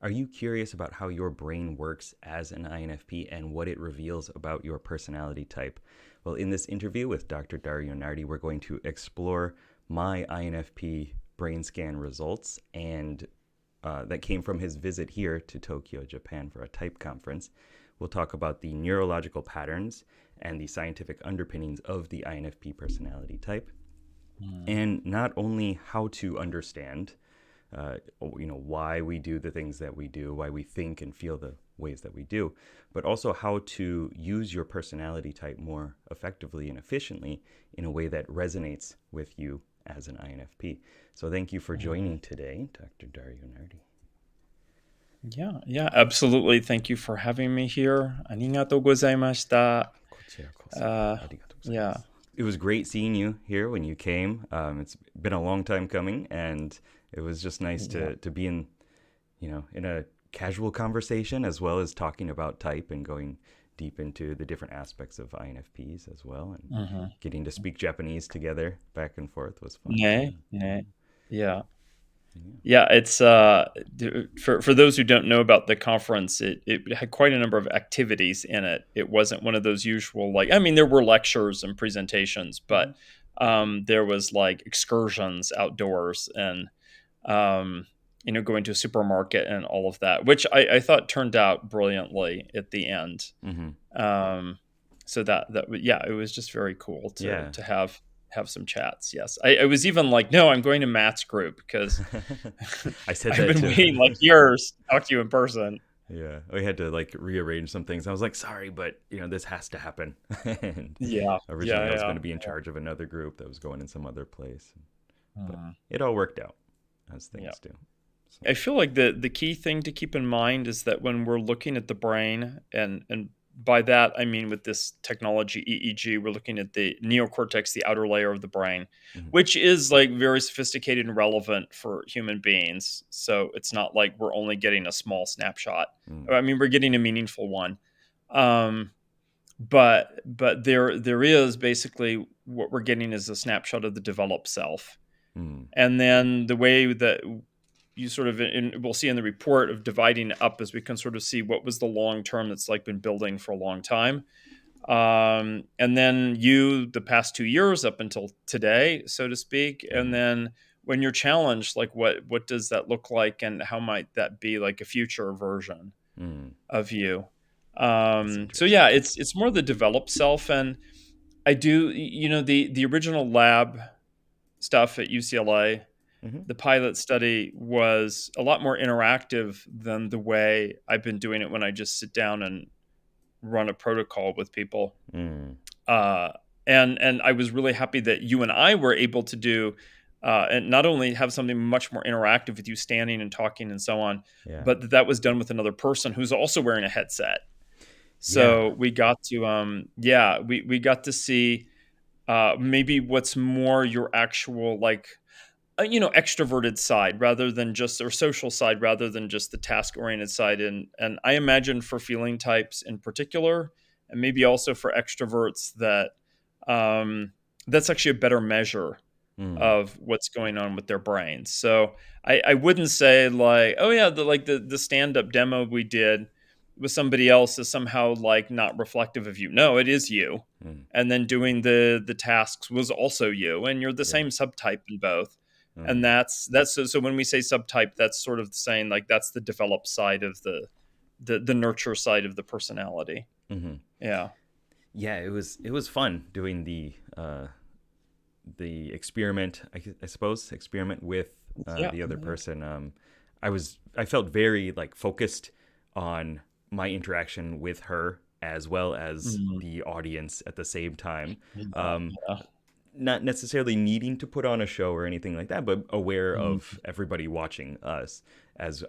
Are you curious about how your brain works as an INFP and what it reveals about your personality type? Well, in this interview with Dr. Dario Nardi, we're going to explore my INFP brain scan results and that came from his visit here to Tokyo, Japan for a type conference. We'll talk about the neurological patterns and the scientific underpinnings of the INFP personality type, and not only how to understand why we do the things that we do, why we think and feel the ways that we do, but also how to use your personality type more effectively and efficiently in a way that resonates with you as an INFP. So thank you for joining today, Dr. Dario Nardi. Yeah, absolutely. Thank you for having me here. ありがとうございました。こちらこそありがとうございます。Yeah. It was great seeing you here when you came. It's been a long time coming, and it was just nice to be in a casual conversation as well as talking about type and going deep into the different aspects of INFPs as well, and getting to speak Japanese together back and forth was fun. Yeah. Yeah, it's for those who don't know about the conference, it had quite a number of activities in it. It wasn't one of those usual there were lectures and presentations, but there was like excursions outdoors and going to a supermarket and all of that, which I thought turned out brilliantly at the end. So it was just very cool to have some chats. Yes, I was even like, no, I'm going to Matt's group because I said I've that been too. waiting like years to talk to you in person. Yeah, we had to like rearrange some things. I was like, sorry, but this has to happen. And originally, I was going to be in charge of another group that was going in some other place, but it all worked out as things do. So. I feel like the key thing to keep in mind is that when we're looking at the brain, and by that I mean with this technology EEG, we're looking at the neocortex, the outer layer of the brain, which is like very sophisticated and relevant for human beings. So it's not like we're only getting a small snapshot. I mean, we're getting a meaningful one. But there is basically what we're getting is a snapshot of the developed self. And then the way that you sort of, we'll see in the report of dividing up, as we can sort of see what was the long term that's like been building for a long time. And then the past 2 years up until today, so to speak. And then when you're challenged, like what does that look like, and how might that be like a future version of you? So yeah, it's more the developed self. And I do, the original lab stuff at UCLA, the pilot study was a lot more interactive than the way I've been doing it when I just sit down and run a protocol with people. And I was really happy that you and I were able to do and not only have something much more interactive with you standing and talking and so on, but that was done with another person who's also wearing a headset. So we got to we got to see maybe what's more your actual extroverted side rather than just, or social side rather than just the task oriented side. And I imagine for feeling types in particular, and maybe also for extroverts, that that's actually a better measure of what's going on with their brains. So I wouldn't say like, oh yeah, the stand-up demo we did with somebody else is somehow like not reflective of you. No, it is you. And then doing the tasks was also you, and you're the same subtype in both. And that's so when we say subtype, that's sort of saying like that's the developed side of the nurture side of the personality. Yeah it was fun doing the experiment, I suppose, experiment with the other person. I felt very like focused on my interaction with her as well as the audience at the same time. Not necessarily needing to put on a show or anything like that, but aware of everybody watching us as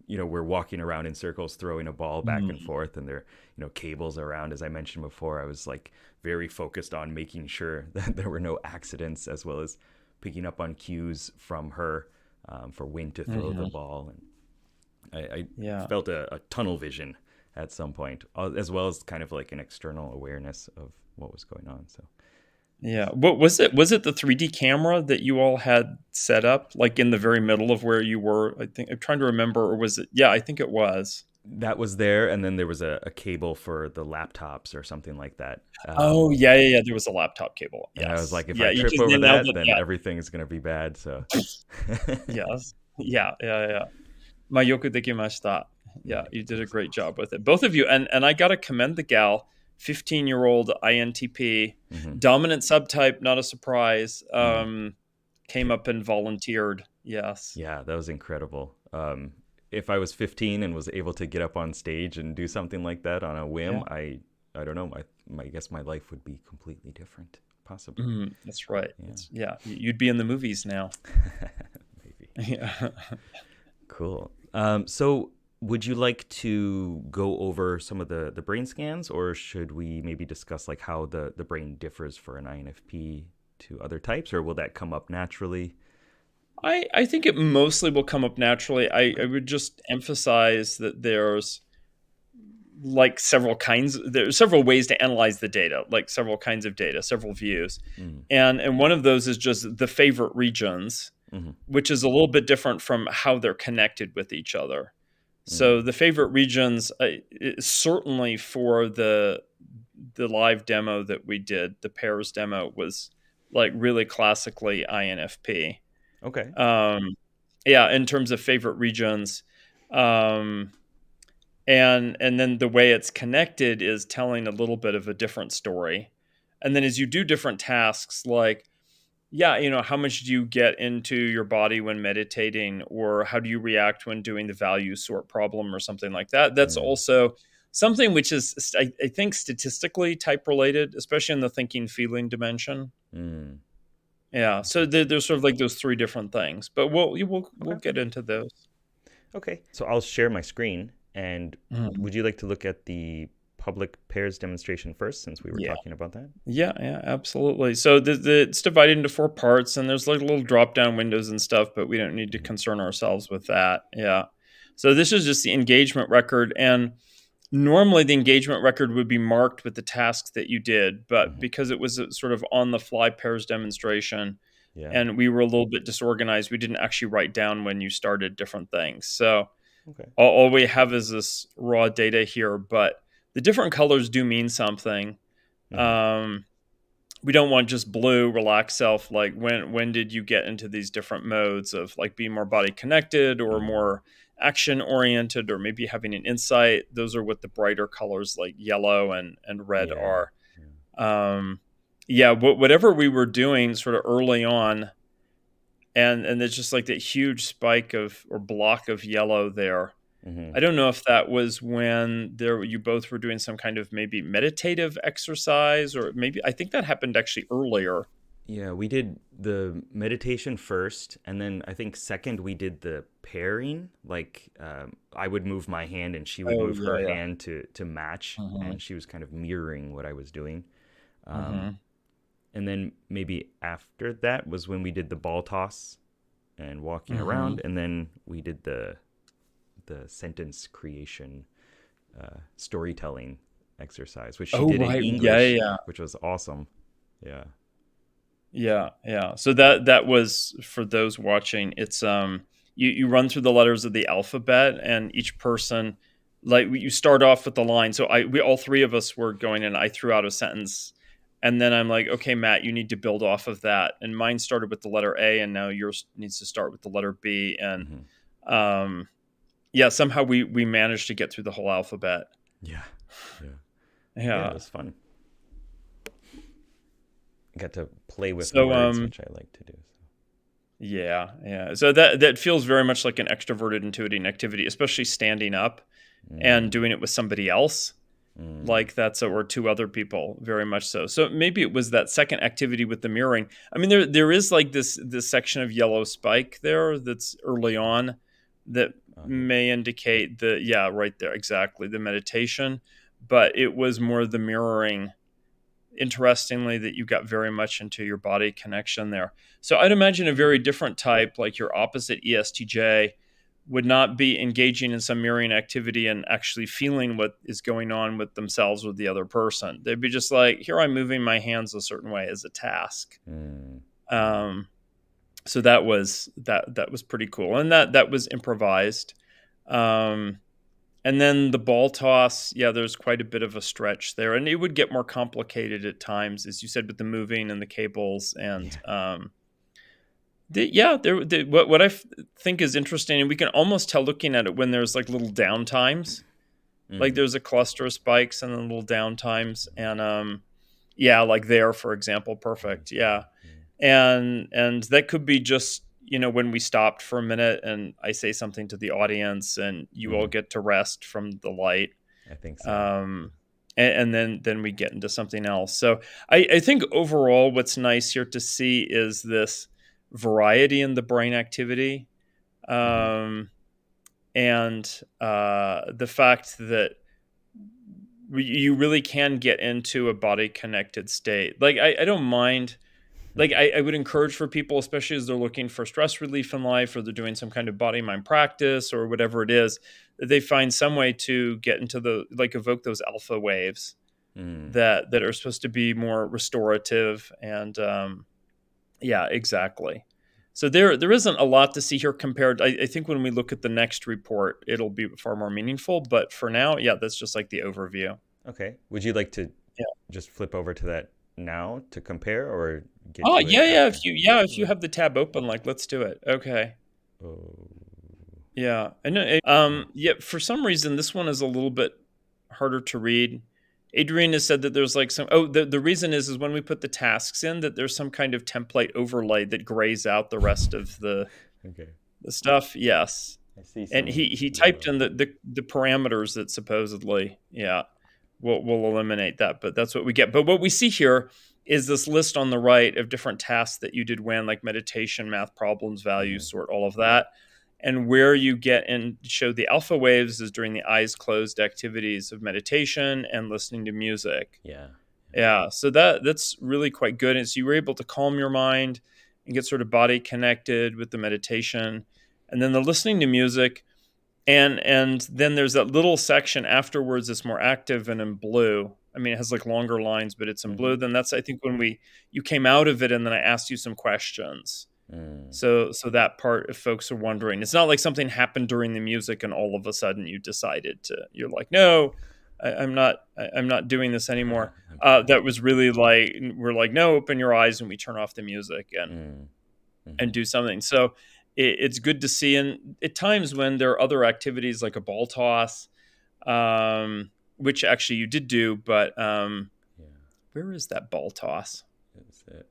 we're walking around in circles, throwing a ball back and forth, and there, cables around. As I mentioned before, I was like very focused on making sure that there were no accidents, as well as picking up on cues from her for when to throw the ball. And I felt a tunnel vision at some point, as well as kind of like an external awareness of what was going on. So Yeah. What was it? Was it the 3D camera that you all had set up, like in the very middle of where you were? I think I'm trying to remember, or was it? Yeah, I think it was. That was there, and then there was a cable for the laptops or something like that. Oh, yeah, yeah, yeah. There was a laptop cable. And I was Yes. like, if Yeah, I you trip just over nailed that, it. then Yeah. everything is gonna be bad. So, Yes. Yeah, yeah, yeah. まあ、よくできました. yeah, Yeah, you did a great job with it. Both of you. And I got to commend the gal, 15-year-old INTP, mm-hmm. dominant subtype, not a surprise, came Okay. up and volunteered. Yes. Yeah, that was incredible. If I was 15 and was able to get up on stage and do something like that on a whim, Yeah. I don't know. I guess my life would be completely different, possibly. That's right. Yeah. You'd be in the movies now. Maybe. Yeah. Cool. So would you like to go over some of the brain scans, or should we maybe discuss like how the brain differs for an INFP to other types, or will that come up naturally? I think it mostly will come up naturally. I would just emphasize that there's like there's several ways to analyze the data, like several kinds of data, several views. Mm. And one of those is just the favorite regions, Mm-hmm. which is a little bit different from how they're connected with each other. So the favorite regions, certainly for the live demo that we did, the pairs demo was like really classically INFP. Okay. Yeah, in terms of favorite regions. Um, and then the way it's connected is telling a little bit of a different story. And then as you do different tasks, like, yeah, how much do you get into your body when meditating, or how do you react when doing the value sort problem or something like that? That's Mm. also something which is, I think, statistically type related, especially in the thinking feeling dimension. Mm. Yeah, so Okay. there's sort of like those three different things, but we'll Okay. get into those. Okay. So I'll share my screen, and Mhm. would you like to look at the public pairs demonstration first, since we were Yeah. talking about that? Yeah, yeah, absolutely. So it's divided into 4 parts, and there's like little drop down windows and stuff, but we don't need to Mm-hmm. concern ourselves with that. Yeah. So this is just the engagement record, and normally the engagement record would be marked with the tasks that you did, but Mm-hmm. because it was a sort of on the fly pairs demonstration, Yeah. and we were a little bit disorganized, we didn't actually write down when you started different things. So Okay. all we have is this raw data here, but the different colors do mean something. Mm-hmm. Um, we don't want just blue, relaxed self. Like when did you get into these different modes of like being more body connected or Mm-hmm. more action oriented, or maybe having an insight? Those are what the brighter colors like yellow and red Yeah. are. Yeah, whatever we were doing sort of early on, and there's just like that huge spike of or block of yellow there. Mm-hmm. I don't know if that was when you both were doing some kind of maybe meditative exercise, or maybe I think that happened actually earlier. Yeah, we did the meditation first, and then I think second we did the pairing. Like I would move my hand, and she would Oh move yeah, her yeah. hand to match, Hmm. and she was kind of mirroring what I was doing. Um, Hmm. and then maybe after that was when we did the ball toss and walking Hmm. around, and then we did the sentence creation storytelling exercise, which she Oh did in right, yeah, English, yeah, which was awesome. Yeah. yeah, yeah. So that was for those watching. It's you run through the letters of the alphabet, and each person, like you start off with the line. So we all three of us were going, and I threw out a sentence, and then I'm like, okay, Matt, you need to build off of that. And mine started with the letter A, and now yours needs to start with the letter B. And Hmm. um, yeah, somehow we managed to get through the whole alphabet. Yeah. Yeah. Yeah, it Yeah. was fun. Got to play with So words, which I like to do. yeah, yeah. So that feels very much like an extroverted intuiting activity, especially standing up So. and doing it with somebody else. Mm. Like that's or two other people, very much so. So maybe it was that second activity with the mirroring. I mean, there is like this section of yellow spike there that's early on that Here. may indicate right there exactly the meditation, but it was more the mirroring. Interestingly, that you got very much into your body connection there. So I'd imagine a very different type, like your opposite ESTJ, would not be engaging in some mirroring activity and actually feeling what is going on with themselves or the other person. They'd be just like, here, I'm moving my hands a certain way as a task. So that was pretty cool, and that was improvised. And then the ball toss, there's quite a bit of a stretch there, and it would get more complicated at times, as you said, with the moving and the cables. And what I think is interesting, and we can almost tell looking at it when there's like little downtimes, like there's a cluster of spikes and then little downtimes, and like there, for example, perfect, and that could be just when we stopped for a minute and I say something to the audience and you all get to rest from the light. I think so. And then we get into something else. So I think overall what's nice here to see is this variety in the brain activity, and the fact that you really can get into a body connected state. Like I don't mind. Like I would encourage for people, especially as they're looking for stress relief in life, or they're doing some kind of body mind practice or whatever it is, that they find some way to get into evoke those alpha waves that are supposed to be more restorative. And exactly. So there isn't a lot to see here compared. I think when we look at the next report, it'll be far more meaningful. But for now, that's just like the overview. Okay. Would you like to just flip over to that now to compare, or get if you have the tab open, let's do it. Okay. For some reason this one is a little bit harder to read. Adrian has said that there's the reason is when we put the tasks in, that there's some kind of template overlay that grays out the rest of the the stuff. Yes. I see. And he typed in the parameters that supposedly we'll eliminate that, but that's what we get. But what we see here is this list on the right of different tasks that you did when, like meditation, math problems, values, sort, all of that. And where you get and show the alpha waves is during the eyes closed activities of meditation and listening to music. Yeah. So that's really quite good. And so you were able to calm your mind and get sort of body connected with the meditation. And then the listening to music, and then there's that little section afterwards that's more active and in blue. I mean, it has like longer lines, but it's in blue. Then that's, I think, when you came out of it, and then I asked you some questions. So that part, if folks are wondering, it's not like something happened during the music and all of a sudden you're like, no, I'm not doing this anymore. That was really like, we're like, no, open your eyes, and we turn off the music and do something. So it's good to see. And at times when there are other activities like a ball toss, which actually you did do, but where is that ball toss? Is it?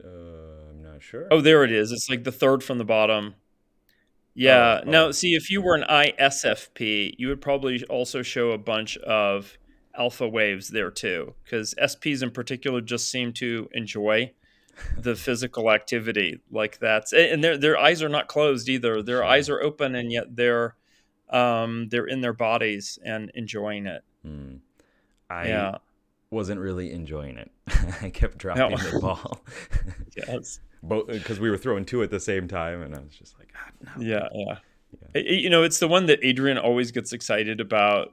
I'm not sure. Oh, there it is. It's like the third from the bottom. Yeah. Now, see, if you were an ISFP, you would probably also show a bunch of alpha waves there too, because SPs in particular just seem to enjoy the physical activity like that. And their eyes are not closed either. Their eyes are open, and yet they're in their bodies and enjoying it. I wasn't really enjoying it. I kept dropping the ball. Yes. Both because we were throwing two at the same time, and I was just like, no. Yeah. It's the one that Adrian always gets excited about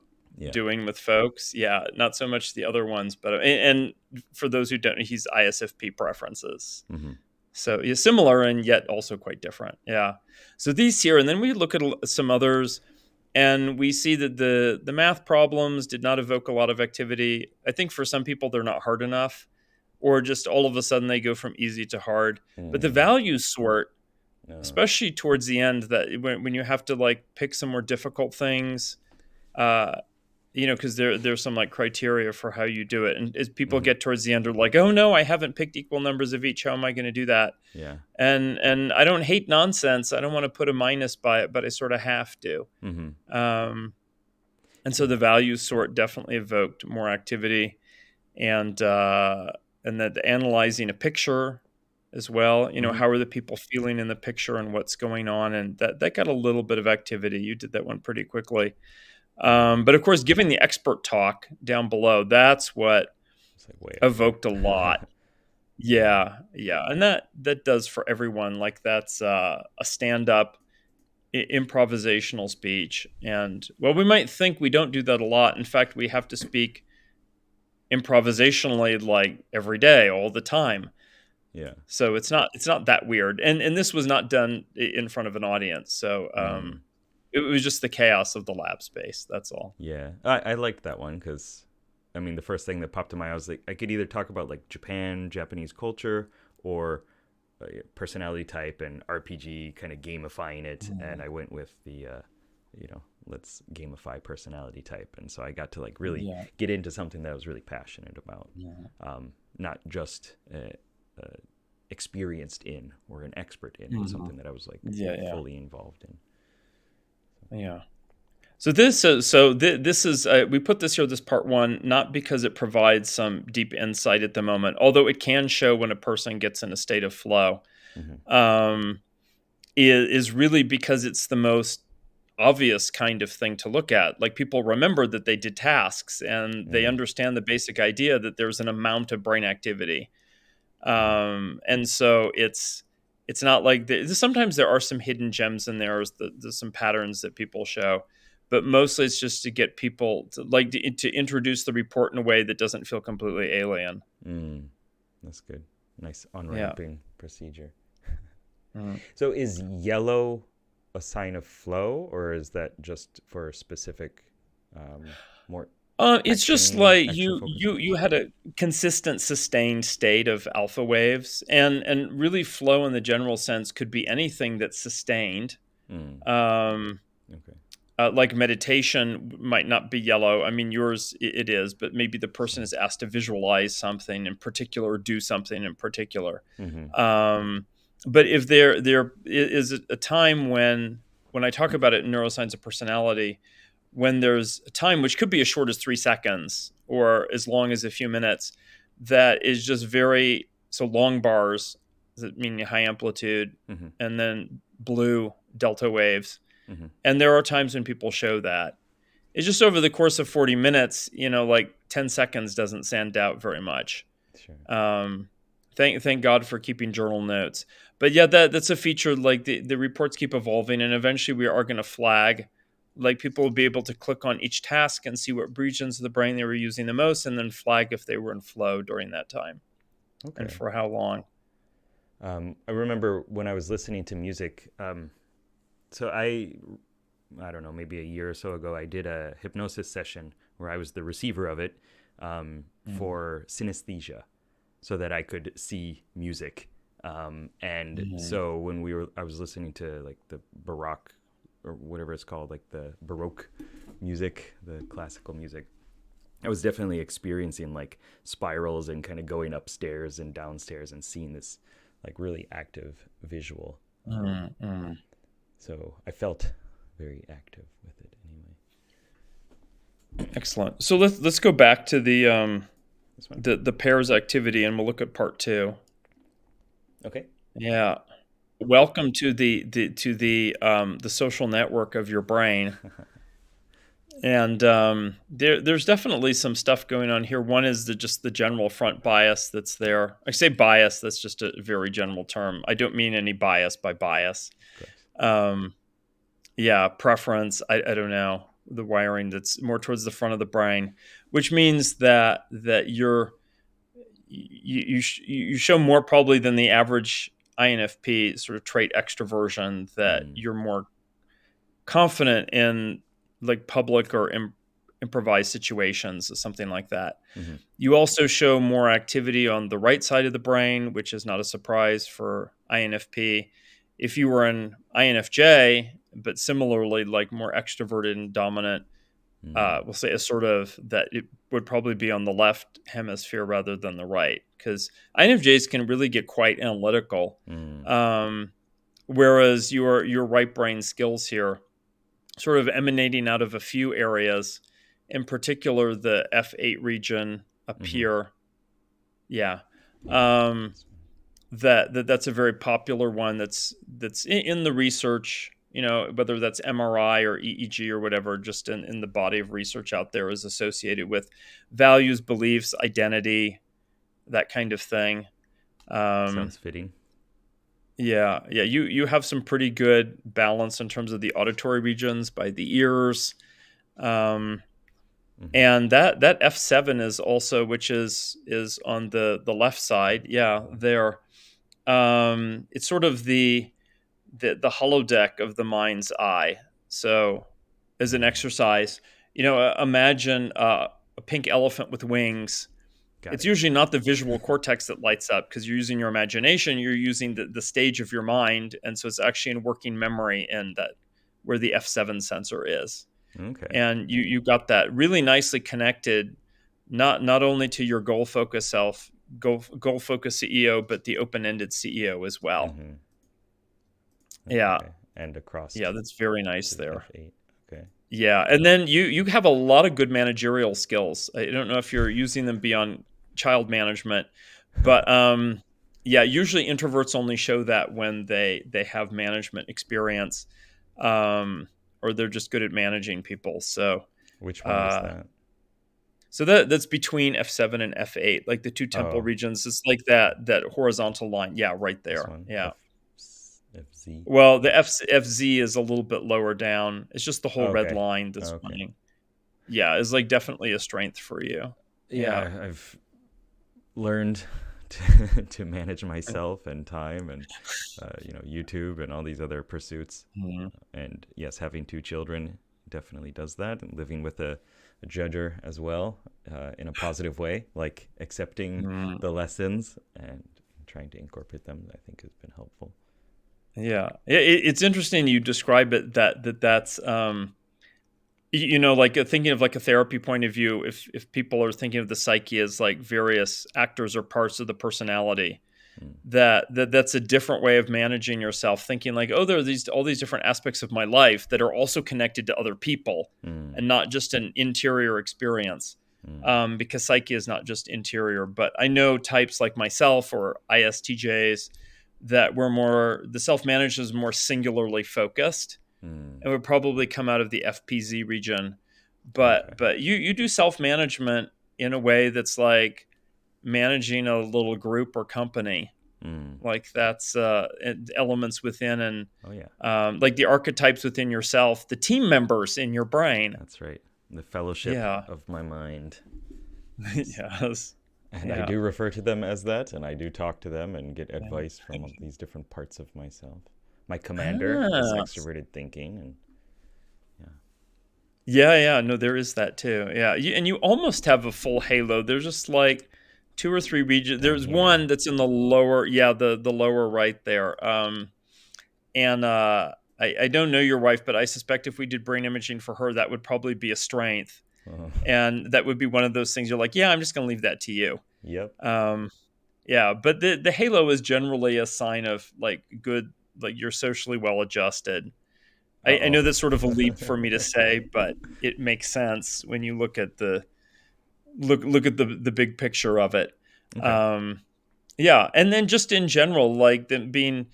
doing with folks. Yeah, not so much the other ones, but and for those who don't know, he's ISFP preferences. So similar and yet also quite different. Yeah. So these here, and then we look at some others, and we see that the math problems did not evoke a lot of activity. I think for some people they're not hard enough, or just all of a sudden they go from easy to hard. But the values sort, especially towards the end, that when you have to like pick some more difficult things, because there's some like criteria for how you do it. And as people get towards the end, they're like, oh no, I haven't picked equal numbers of each. How am I going to do that? Yeah. And I don't hate nonsense. I don't want to put a minus by it, but I sort of have to. And so the values sort definitely evoked more activity, and that the analyzing a picture as well. How are the people feeling in the picture and what's going on? And that got a little bit of activity. You did that one pretty quickly. But of course, giving the expert talk down below, that's what evoked a lot. Yeah. And that does for everyone. Like that's a stand-up improvisational speech. And well, we might think we don't do that a lot. In fact, we have to speak improvisationally like every day, all the time. Yeah. So it's not that weird. And this was not done in front of an audience. So it was just the chaos of the lab space. That's all. Yeah. I liked that one because, I mean, the first thing that popped to my eye was like, I could either talk about like Japanese culture, or personality type and RPG, kind of gamifying it. And I went with the, let's gamify personality type. And so I got to like really get into something that I was really passionate about. Not just experienced in or an expert in, but something that I was like fully involved in. Yeah. So this is we put this here, this part one, not because it provides some deep insight at the moment, although it can show when a person gets in a state of flow. Is really because it's the most obvious kind of thing to look at. Like, people remember that they did tasks, and they understand the basic idea that there's an amount of brain activity. And so it's not like sometimes there are some hidden gems in there. There's some patterns that people show, but mostly it's just to get people to introduce the report in a way that doesn't feel completely alien. That's good. Nice on-ramping procedure. So is yellow a sign of flow, or is that just for specific more? It's just like you had a consistent, sustained state of alpha waves, and really flow in the general sense could be anything that's sustained. Like meditation might not be yellow. I mean, yours it is, but maybe the person is asked to visualize something in particular, or do something in particular. But if there is a time when I talk about it in neuroscience of personality, when there's a time, which could be as short as 3 seconds or as long as a few minutes, that is just so long bars, that mean high amplitude, and then blue delta waves. And there are times when people show that. It's just over the course of 40 minutes, like 10 seconds doesn't stand out very much. Sure. Thank God for keeping journal notes. But yeah, that's a feature. Like the reports keep evolving, and eventually we are going to flag. Like, people will be able to click on each task and see what regions of the brain they were using the most, and then flag if they were in flow during that time, and for how long. I remember when I was listening to music. So I don't know, maybe a year or so ago, I did a hypnosis session where I was the receiver of it for synesthesia, so that I could see music. So when I was listening to like the Baroque, or whatever it's called, like the Baroque music, the classical music, I was definitely experiencing like spirals and kind of going upstairs and downstairs and seeing this like really active visual. So I felt very active with it anyway. Excellent. So let's go back to the pairs activity, and we'll look at part 2. Okay. Yeah. Welcome to the social network of your brain. And there's definitely some stuff going on here. One is just the general front bias that's there. I say bias, that's just a very general term. I don't mean any bias by bias. Preference, I don't know. The wiring that's more towards the front of the brain, which means that you show more probably than the average INFP sort of trait extroversion, that you're more confident in like public or improvised situations or something like that. You also show more activity on the right side of the brain, which is not a surprise for INFP. If you were an INFJ, but similarly like more extroverted and dominant, we'll say assertive, that it would probably be on the left hemisphere rather than the right, because INFJs can really get quite analytical, whereas your right brain skills here sort of emanating out of a few areas, in particular the F8 region up here. That's a very popular one that's in the research, whether that's MRI or EEG or whatever, just in the body of research out there, is associated with values, beliefs, identity, that kind of thing. Sounds fitting. Yeah, yeah. You have some pretty good balance in terms of the auditory regions by the ears. And that F7 is also, which is on the left side. Yeah, there. It's sort of the holodeck of the mind's eye. So, as an exercise, imagine a pink elephant with wings. Got It's it. usually not the visual cortex that lights up because you're using your imagination. You're using the stage of your mind, and so it's actually in working memory and that where the F7 sensor is. Okay. And you got that really nicely connected, not only to your goal focus self, goal focus CEO, but the open ended CEO as well. Yeah, Okay. And across yeah, that's very nice to there. F8. Okay. Yeah, and then you have a lot of good managerial skills. I don't know if you're using them beyond child management, but yeah, usually introverts only show that when they have management experience, or they're just good at managing people. So Which one is uh, that? so that's between F7 and F8, like the two temporal Oh, regions. It's like that horizontal line. Yeah, right this there. one. Yeah. FZ. Well, the FZ is a little bit lower down. It's just the whole Oh, red okay. line that's Okay. running. Yeah, is like definitely a strength for you. Yeah. Yeah, I've learned to manage myself and time and YouTube and all these other pursuits. Mhm. And yes, having two children definitely does that, and living with a judger as well, in a positive way, like accepting Mm. the lessons and trying to incorporate them, I think has been helpful. Yeah. It's interesting you describe it that's like thinking of like a therapy point of view, if people are thinking of the psyche as like various actors or parts of the personality, Mm. that's a different way of managing yourself, thinking like, oh, there are all these different aspects of my life that are also connected to other people Mm. and not just an interior experience. Mm. Because psyche is not just interior, but I know types like myself or ISTJs that were more, the self-managed is more singularly focused Mm. and would probably come out of the FPZ region. Okay. But you do self-management in a way that's like managing a little group or company. Mm. Like that's elements within, and Oh yeah, like the archetypes within yourself, the team members in your brain. that's right. The fellowship Yeah. of my mind. Yes. And I Yeah. do refer to them as that, and I do talk to them and get advice from all these different parts of myself. My commander is Ah. extroverted thinking, and Yeah. No, there is that too. Yeah. And you almost have a full halo. There's just like two or three regions. down There's here. one that's in the lower, yeah, the lower right there. And I don't know your wife, but I suspect if we did brain imaging for her, that would probably be a strength. Uh, And that would be one of those things you're like, yeah, I'm just going to leave that to you. yep. Um, yeah, but the halo is generally a sign of like good, like you're socially well adjusted. I Uh know that's sort of a leap for me to oh. say, but it makes sense when you look at look at the big picture of it. Okay. Um, yeah, and then just in general, like them being,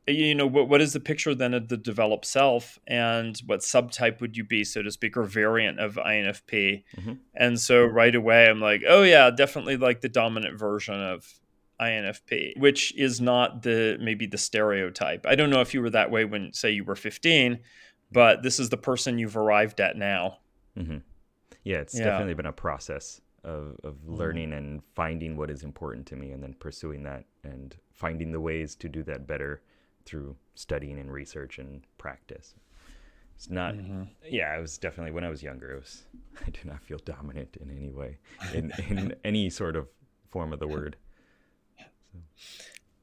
what is the picture then of the developed self, and what subtype would you be, so to speak, or variant of INFP? Hmm. And so right away, I'm like, oh yeah, definitely like the dominant version of INFP, which is not maybe the stereotype. I don't know if you were that way when, say, you were 15, but this is the person you've arrived at now. Hmm. Yeah, it's Yeah. definitely been a process of Mhm. learning and finding what is important to me, and then pursuing that and finding the ways to do that better through studying and research and practice. It's not, Mhm. yeah, I was definitely, when I was younger, I did not feel dominant in any way, in any sort of form of the word.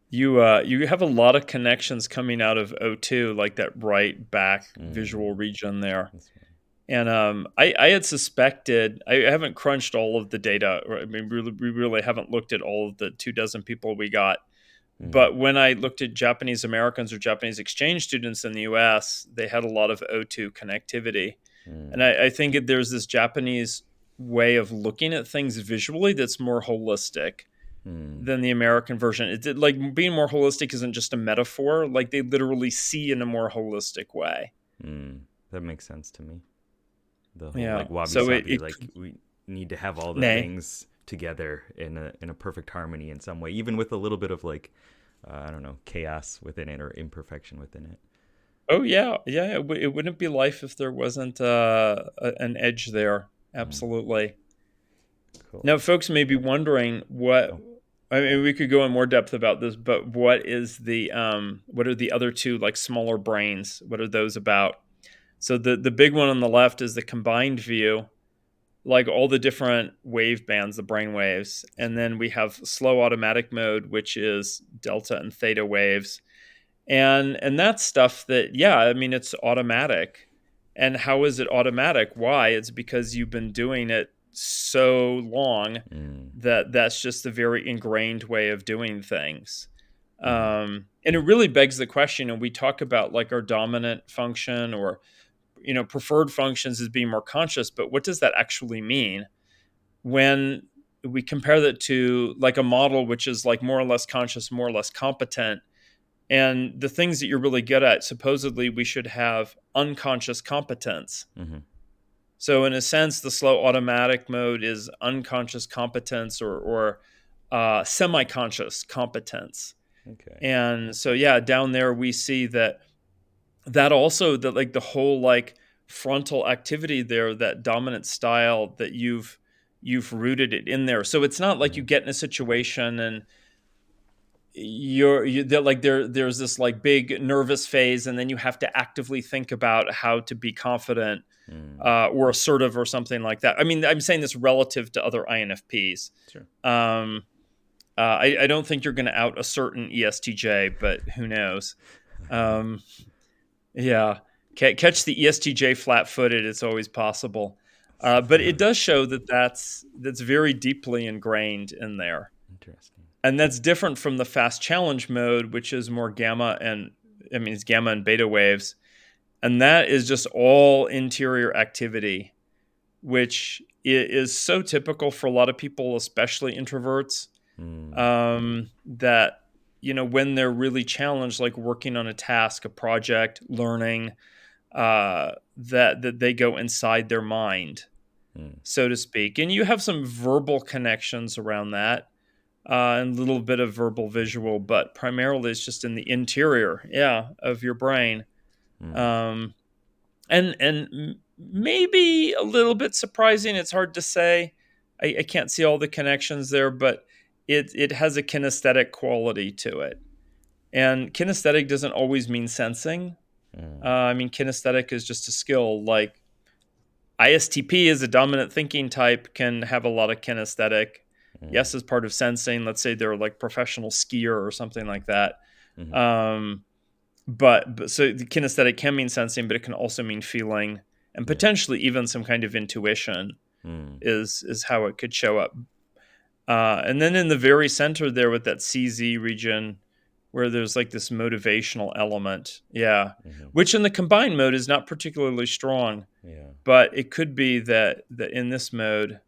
You have a lot of connections coming out of O2, like that right back Mm, visual region there. that's right. And I had suspected, I haven't crunched all of the data. I mean, we really haven't looked at all of the 24 people we got. Mm, But when I looked at Japanese Americans or Japanese exchange students in the US, they had a lot of O2 connectivity. And mm, I think there's this Japanese way of looking at things visually that's more holistic mm, than the American version. Like being more holistic isn't just a metaphor, like they literally see in a more holistic way. mm. That makes sense to me. The whole Yeah. like wabi So sabi, like we need to have all the nay. things together in a perfect harmony in some way, even with a little bit of like I don't know, chaos within it or imperfection within it. Oh yeah, yeah. It wouldn't be life if there wasn't an edge there. Absolutely. Cool. Now, folks may be wondering what. Oh, I mean, we could go in more depth about this, but what are the other two, like, smaller brains? What are those about? So the big one on the left is the combined view, like all the different wave bands, the brain waves, and then we have slow automatic mode, which is delta and theta waves, and that's stuff that, yeah, I mean, it's automatic. And how is it automatic? Why? It's because you've been doing it so long that that's just a very ingrained way of doing things. And it really begs the question, and we talk about like our dominant function or preferred functions as being more conscious, but what does that actually mean when we compare that to like a model which is like more or less conscious, more or less competent? And the things that you're really good at, supposedly we should have unconscious competence. So in a sense, the slow automatic mode is unconscious competence or semi-conscious competence. okay. And so, yeah, down there we see that also, that like the whole like frontal activity there, that dominant style, that you've rooted it in there. So it's not like you get in a situation and there's this like big nervous phase, and then you have to actively think about how to be confident or assertive or something like that. I mean, I'm saying this relative to other INFPs. Sure. I don't think you're going to out assert an ESTJ, but who knows? Yeah, catch the ESTJ flat-footed. It's always possible, but it does show that that's very deeply ingrained in there. Interesting. And that's different from the fast challenge mode, which is more it's gamma and beta waves. And that is just all interior activity, which is so typical for a lot of people, especially introverts, that, when they're really challenged, like working on a task, a project, learning, that they go inside their mind, so to speak. And you have some verbal connections around that. And a little bit of verbal visual, but primarily it's just in the interior, of your brain. And maybe a little bit surprising. It's hard to say. I can't see all the connections there, but it has a kinesthetic quality to it. And kinesthetic doesn't always mean sensing. I mean, kinesthetic is just a skill. Like ISTP is a dominant thinking type, can have a lot of kinesthetic. Yes, as part of sensing. Let's say they're like professional skier or something like that. But so the kinesthetic can mean sensing, but it can also mean feeling, and potentially even some kind of intuition is how it could show up. And then in the very center there with that CZ region, where there's like this motivational element, which in the combined mode is not particularly strong, but it could be that in this mode,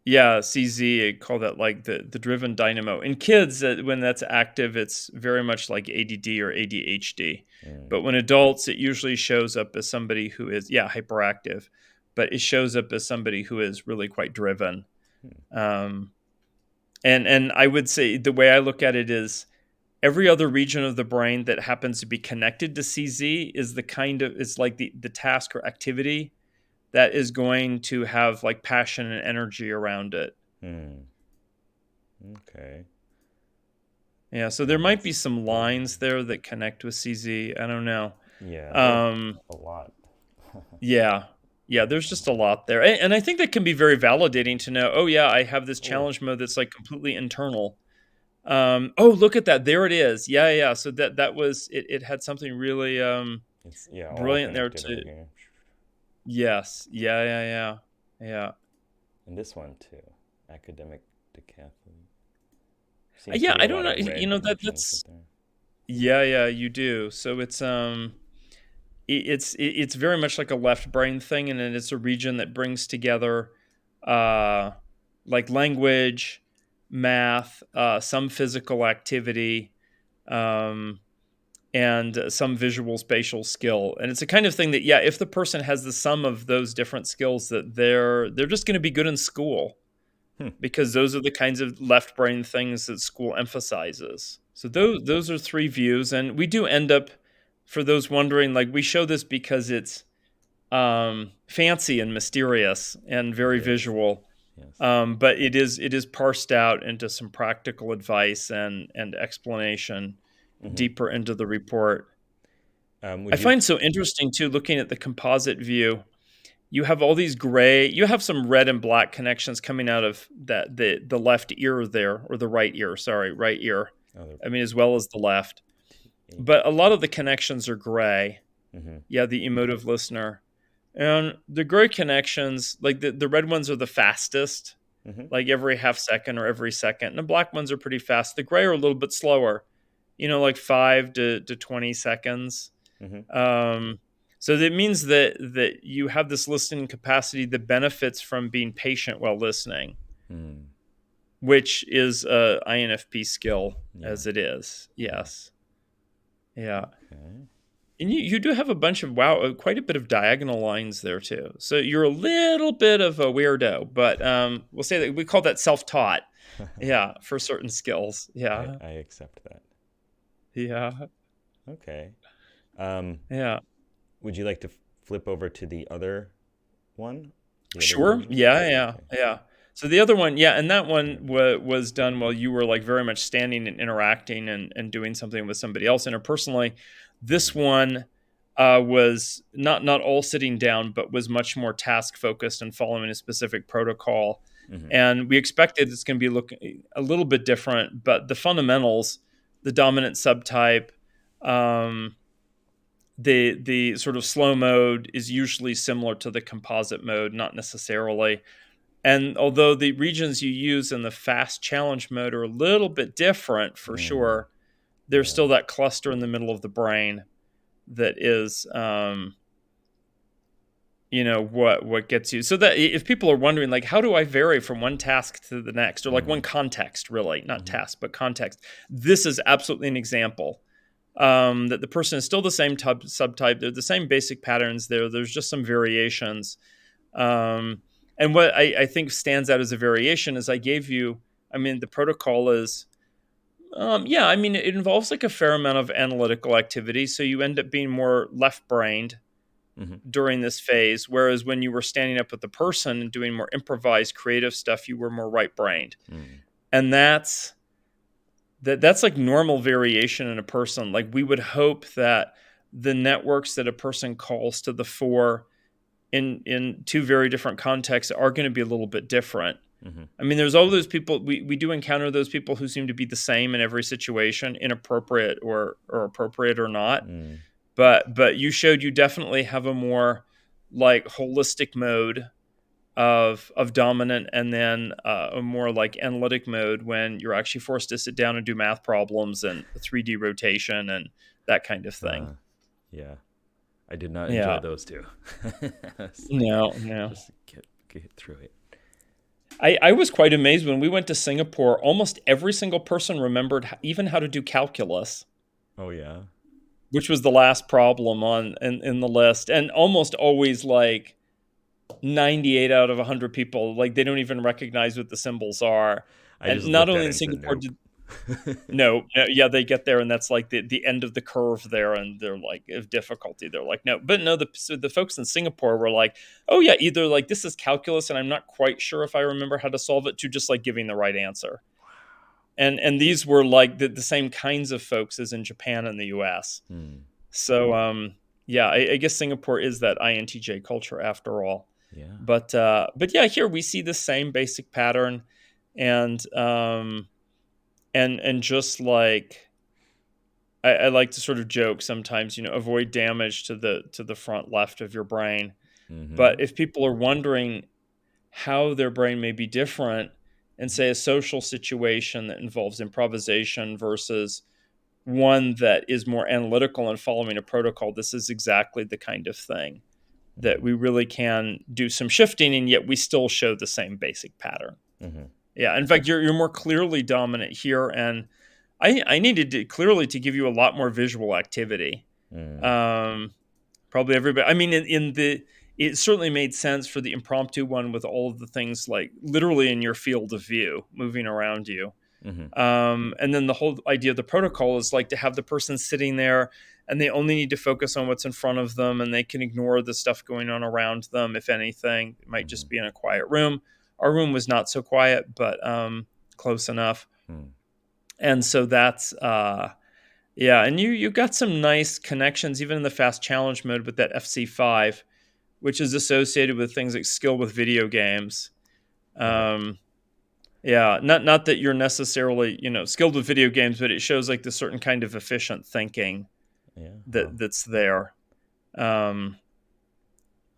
CZ, I call that like the driven dynamo. In kids, when that's active, it's very much like ADD or ADHD. But when adults, it usually shows up as somebody who is, hyperactive, but it shows up as somebody who is really quite driven. And I would say the way I look at it is every other region of the brain that happens to be connected to CZ is it's like the task or activity that is going to have like passion and energy around it. Okay. Yeah, so there might be some lines there that connect with CZ. I don't know. Yeah, a lot. Yeah, there's just a lot there. And I think that can be very validating to know, oh yeah, I have this challenge mode that's like completely internal. Oh, look at that. There it is. Yeah. So that was, it had something really It's brilliant there too. Here. Yes. Yeah. And this one too. Academic decathlete. I don't know. That's you do. So it's very much like a left brain thing, and then it's a region that brings together like language, math, some physical activity, and some visual spatial skill. And it's a kind of thing that, if the person has the sum of those different skills, that they're just going to be good in school. because those are the kinds of left brain things that school emphasizes. So those are 3 views, and we do end up, for those wondering, like we show this because it's fancy and mysterious and very visual. Yes. But it is parsed out into some practical advice and explanation deeper into the report. I find so interesting too, looking at the composite view. You have all these gray, you have some red and black connections coming out of the left ear there, or the right ear, right ear. I mean, as well as the left. But a lot of the connections are gray. Yeah, the emotive listener. And the gray connections, like the red ones are the fastest, like every half second or every second. And the black ones are pretty fast. The gray are a little bit slower, like 5 to 20 seconds. So that means that you have this listening capacity that benefits from being patient while listening, which is a INFP skill as it is. Yes. Yeah. Okay. And you do have a bunch of, quite a bit of diagonal lines there too. So you're a little bit of a weirdo, but we'll say that we call that self-taught. Yeah, for certain skills. Yeah. I accept that. Yeah. Okay. Yeah. Would you like to flip over to the other one? Sure. Yeah. So the other one, and that one was done while you were like very much standing and interacting and doing something with somebody else interpersonally. This one was not all sitting down, but was much more task focused and following a specific protocol. And we expected it's going to be looking a little bit different, but the fundamentals, the dominant subtype, the sort of slow mode is usually similar to the composite mode, not necessarily. And although the regions you use in the fast challenge mode are a little bit different for sure, there's still that cluster in the middle of the brain that is, what gets you. So that if people are wondering, like, how do I vary from one task to the next, or like one context, really, not task, but context, this is absolutely an example. That the person is still the same subtype. They're the same basic patterns there. There's just some variations. And what I think stands out as a variation is the protocol is, it involves like a fair amount of analytical activity. So you end up being more left-brained during this phase, whereas when you were standing up with the person and doing more improvised creative stuff, you were more right-brained. And that's like normal variation in a person. Like we would hope that the networks that a person calls to the fore in 2 very different contexts are going to be a little bit different. I mean, there's all those people, we do encounter those people who seem to be the same in every situation, inappropriate or appropriate or not. But you showed you definitely have a more like holistic mode of dominant, and then a more like analytic mode when you're actually forced to sit down and do math problems and 3D rotation and that kind of thing. I did not enjoy those two. No. Just get through it. I was quite amazed when we went to Singapore. Almost every single person remembered even how to do calculus. Oh, yeah. Which was the last problem in the list. And almost always like 98 out of 100 people, like they don't even recognize what the symbols are. And not only in Singapore they get there and that's like the end of the curve there, and they're like of difficulty. They're like, no, the folks in Singapore were like, oh yeah, either like this is calculus and I'm not quite sure if I remember how to solve it, to just like giving the right answer. And these were like the same kinds of folks as in Japan and the US. So I guess Singapore is that INTJ culture after all. But here we see the same basic pattern, and just like I like to sort of joke sometimes, avoid damage to the front left of your brain. But if people are wondering how their brain may be different in, say, a social situation that involves improvisation versus one that is more analytical and following a protocol, this is exactly the kind of thing that we really can do some shifting, and yet we still show the same basic pattern. Yeah, in fact, you're more clearly dominant here, and I needed to clearly to give you a lot more visual activity. Probably everybody. I mean, in it certainly made sense for the impromptu one with all of the things like literally in your field of view, moving around you. And then the whole idea of the protocol is like to have the person sitting there and they only need to focus on what's in front of them and they can ignore the stuff going on around them. If anything, it might just be in a quiet room. Our room was not so quiet, but close enough. And so that's, and you got some nice connections, even in the fast challenge mode with that FC5, which is associated with things like skill with video games. Not that you're necessarily, skilled with video games, but it shows like the certain kind of efficient thinking that's there. I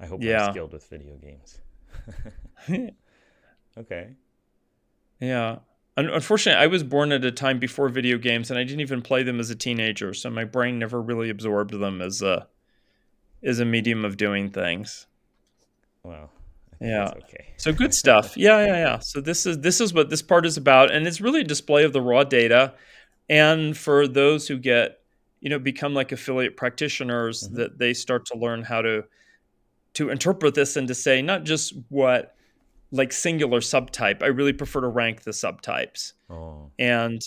hope I'm skilled with video games. Okay. Yeah. Unfortunately, I was born at a time before video games, and I didn't even play them as a teenager, so my brain never really absorbed them as a medium of doing things. Well, yeah. Okay. So good stuff. Yeah. So this is what this part is about, and it's really a display of the raw data. And for those who get, become like affiliate practitioners, that they start to learn how to interpret this and to say not just what like singular subtype. I really prefer to rank the subtypes. And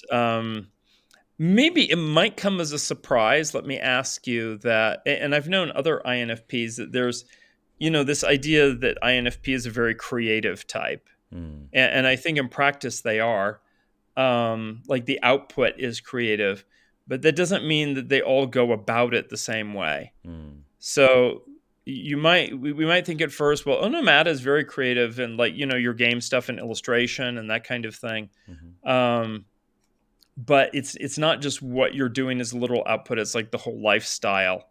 maybe it might come as a surprise. Let me ask you that, and I've known other INFPs that there's, this idea that INFP is a very creative type. And I think in practice they are. Like the output is creative, but that doesn't mean that they all go about it the same way. So we might think at first, well, Matt is very creative and like, your game stuff and illustration and that kind of thing. But it's not just what you're doing as a literal output. It's like the whole lifestyle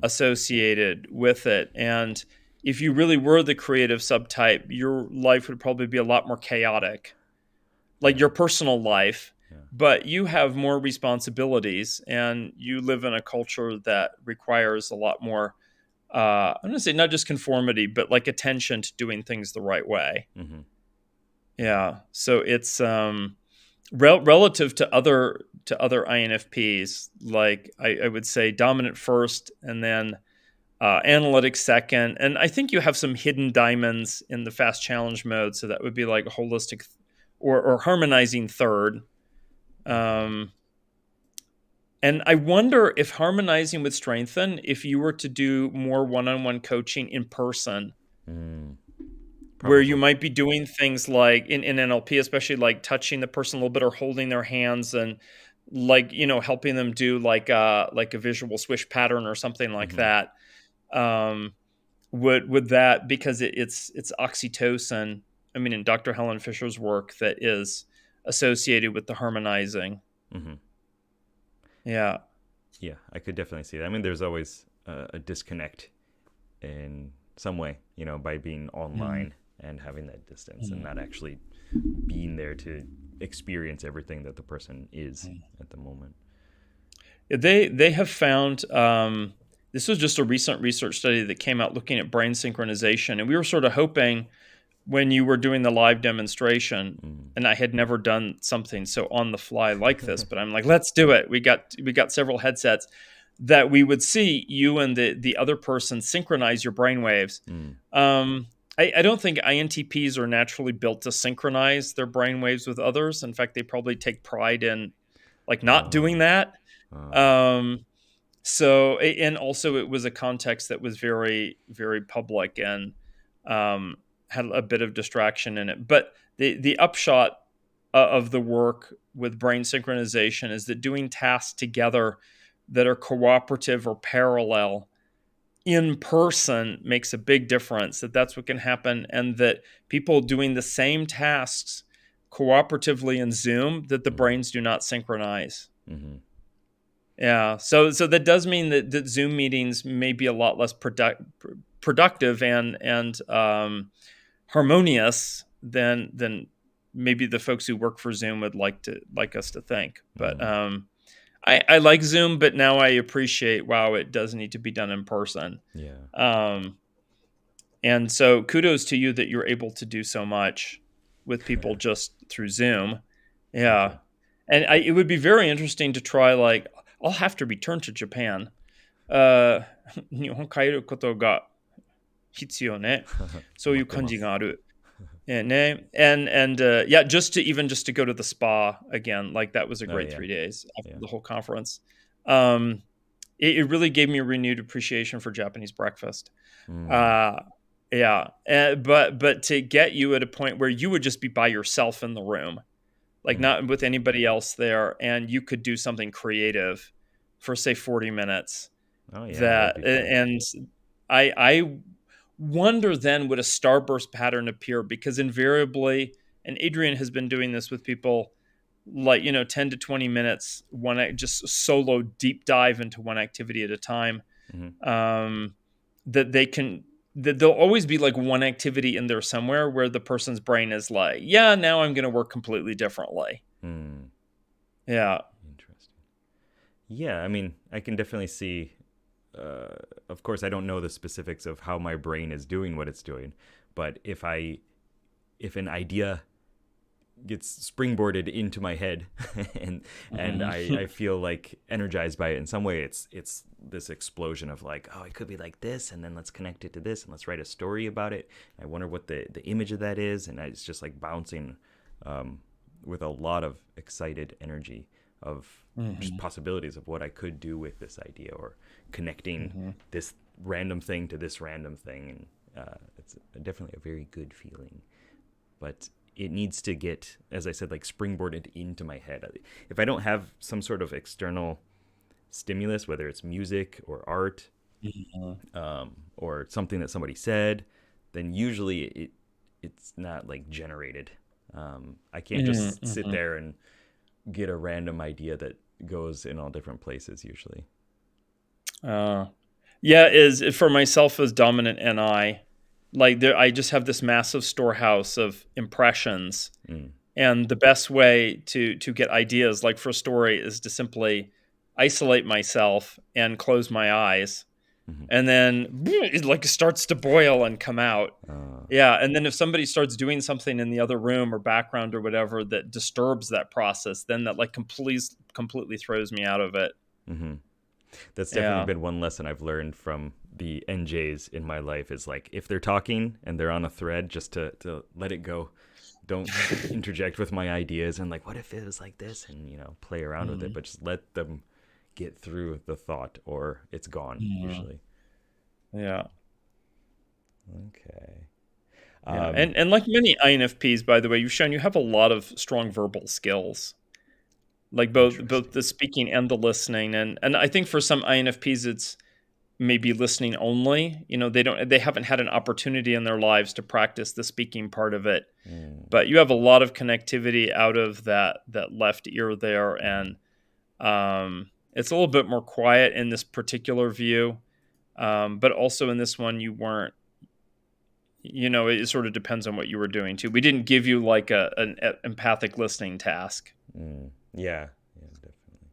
associated with it. And if you really were the creative subtype, your life would probably be a lot more chaotic, like your personal life, but you have more responsibilities and you live in a culture that requires a lot more, I'm going to say not just conformity, but like attention to doing things the right way. Yeah. So it's relative to other INFPs, like I would say dominant first and then analytic second. And I think you have some hidden diamonds in the fast challenge mode. So that would be like a holistic or harmonizing third. And I wonder if harmonizing would strengthen if you were to do more one-on-one coaching in person, where you might be doing things like in NLP, especially like touching the person a little bit or holding their hands and like, helping them do like a visual swish pattern or something like that. Would that, because it's oxytocin, I mean, in Dr. Helen Fisher's work, that is associated with the harmonizing. Yeah, I could definitely see that. I mean, there's always a disconnect in some way, by being online and having that distance and not actually being there to experience everything that the person is at the moment. They have found, this was just a recent research study that came out looking at brain synchronization, and we were sort of hoping when you were doing the live demonstration, and I had never done something so on the fly like this, but I'm like, let's do it. We got several headsets that we would see you and the other person synchronize your brain waves. I don't think INTPs are naturally built to synchronize their brain waves with others. In fact, they probably take pride in like not doing that. So, and also it was a context that was very, very public and had a bit of distraction in it. But the upshot of the work with brain synchronization is that doing tasks together that are cooperative or parallel in person makes a big difference, that's what can happen. And that people doing the same tasks cooperatively in Zoom, that the brains do not synchronize. Yeah. So that does mean that Zoom meetings may be a lot less productive and harmonious than maybe the folks who work for Zoom would like us to think. But I like Zoom, but now I appreciate, wow, it does need to be done in person. And so kudos to you that you're able to do so much with people just through Zoom. And it would be very interesting to try, like, I'll have to return to Japan. 日本帰ることが必要ね。そういう感じがある。And just to go to the spa again, like that was a great 3 days after the whole conference. It really gave me a renewed appreciation for Japanese breakfast. But to get you at a point where you would just be by yourself in the room, like not with anybody else there, and you could do something creative for say 40 minutes. And I wonder then would a starburst pattern appear, because invariably, and Adrian has been doing this with people, like 10 to 20 minutes, just solo deep dive into one activity at a time. That there'll always be like one activity in there somewhere where the person's brain is like, yeah, now I'm going to work completely differently. Yeah. Interesting. Yeah, I mean, I can definitely see, of course, I don't know the specifics of how my brain is doing what it's doing, but if an idea gets springboarded into my head and I feel like energized by it in some way, it's this explosion of like, oh, it could be like this, and then let's connect it to this, and let's write a story about it. I wonder what the image of that is, and it's just like bouncing with a lot of excited energy of just possibilities of what I could do with this idea, or connecting this random thing to this random thing. And it's definitely a very good feeling. But it needs to get, as I said, like springboarded into my head. If I don't have some sort of external stimulus, whether it's music or art, or something that somebody said, then usually it's not like generated. I can't just sit there and get a random idea that goes in all different places usually. Is for myself as dominant NI, like I just have this massive storehouse of impressions, and the best way to get ideas, like for a story, is to simply isolate myself and close my eyes, and then it like starts to boil and come out. And then if somebody starts doing something in the other room or background or whatever that disturbs that process, then that like completely throws me out of it. That's definitely been one lesson I've learned from the NJs in my life, is like, if they're talking and they're on a thread, just to let it go. Don't interject with my ideas and like, what if it was like this, and play around with it, but just let them get through the thought, or it's gone usually. Okay. And like many INFPs, by the way, you've shown you have a lot of strong verbal skills, like both the speaking and the listening. And I think for some INFPs, it's maybe listening only. They haven't had an opportunity in their lives to practice the speaking part of it. But you have a lot of connectivity out of that left ear there, and it's a little bit more quiet in this particular view. But also in this one, you weren't. It sort of depends on what you were doing too. We didn't give you like an empathic listening task. Yeah, definitely.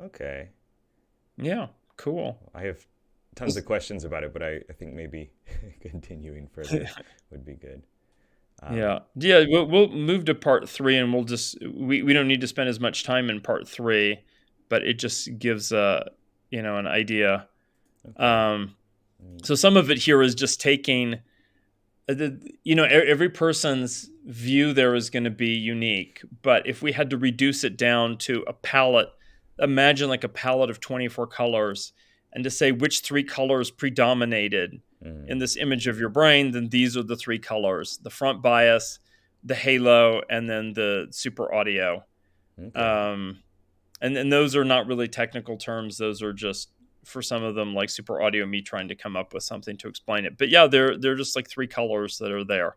Okay. Yeah, cool. I have tons of questions about it, but I think maybe continuing further would be good. We'll move to part 3, and we'll just we don't need to spend as much time in part 3, but it just gives an idea. Okay. So some of it here is just taking every person's view there is going to be unique, but if we had to reduce it down to a palette, imagine like a palette of 24 colors, and to say which 3 colors predominated in this image of your brain, then these are the 3 colors: the front bias, the halo, and then the super audio. And those are not really technical terms. Those are just, for some of them, like super audio, me trying to come up with something to explain it. But yeah, they're just like 3 colors that are there.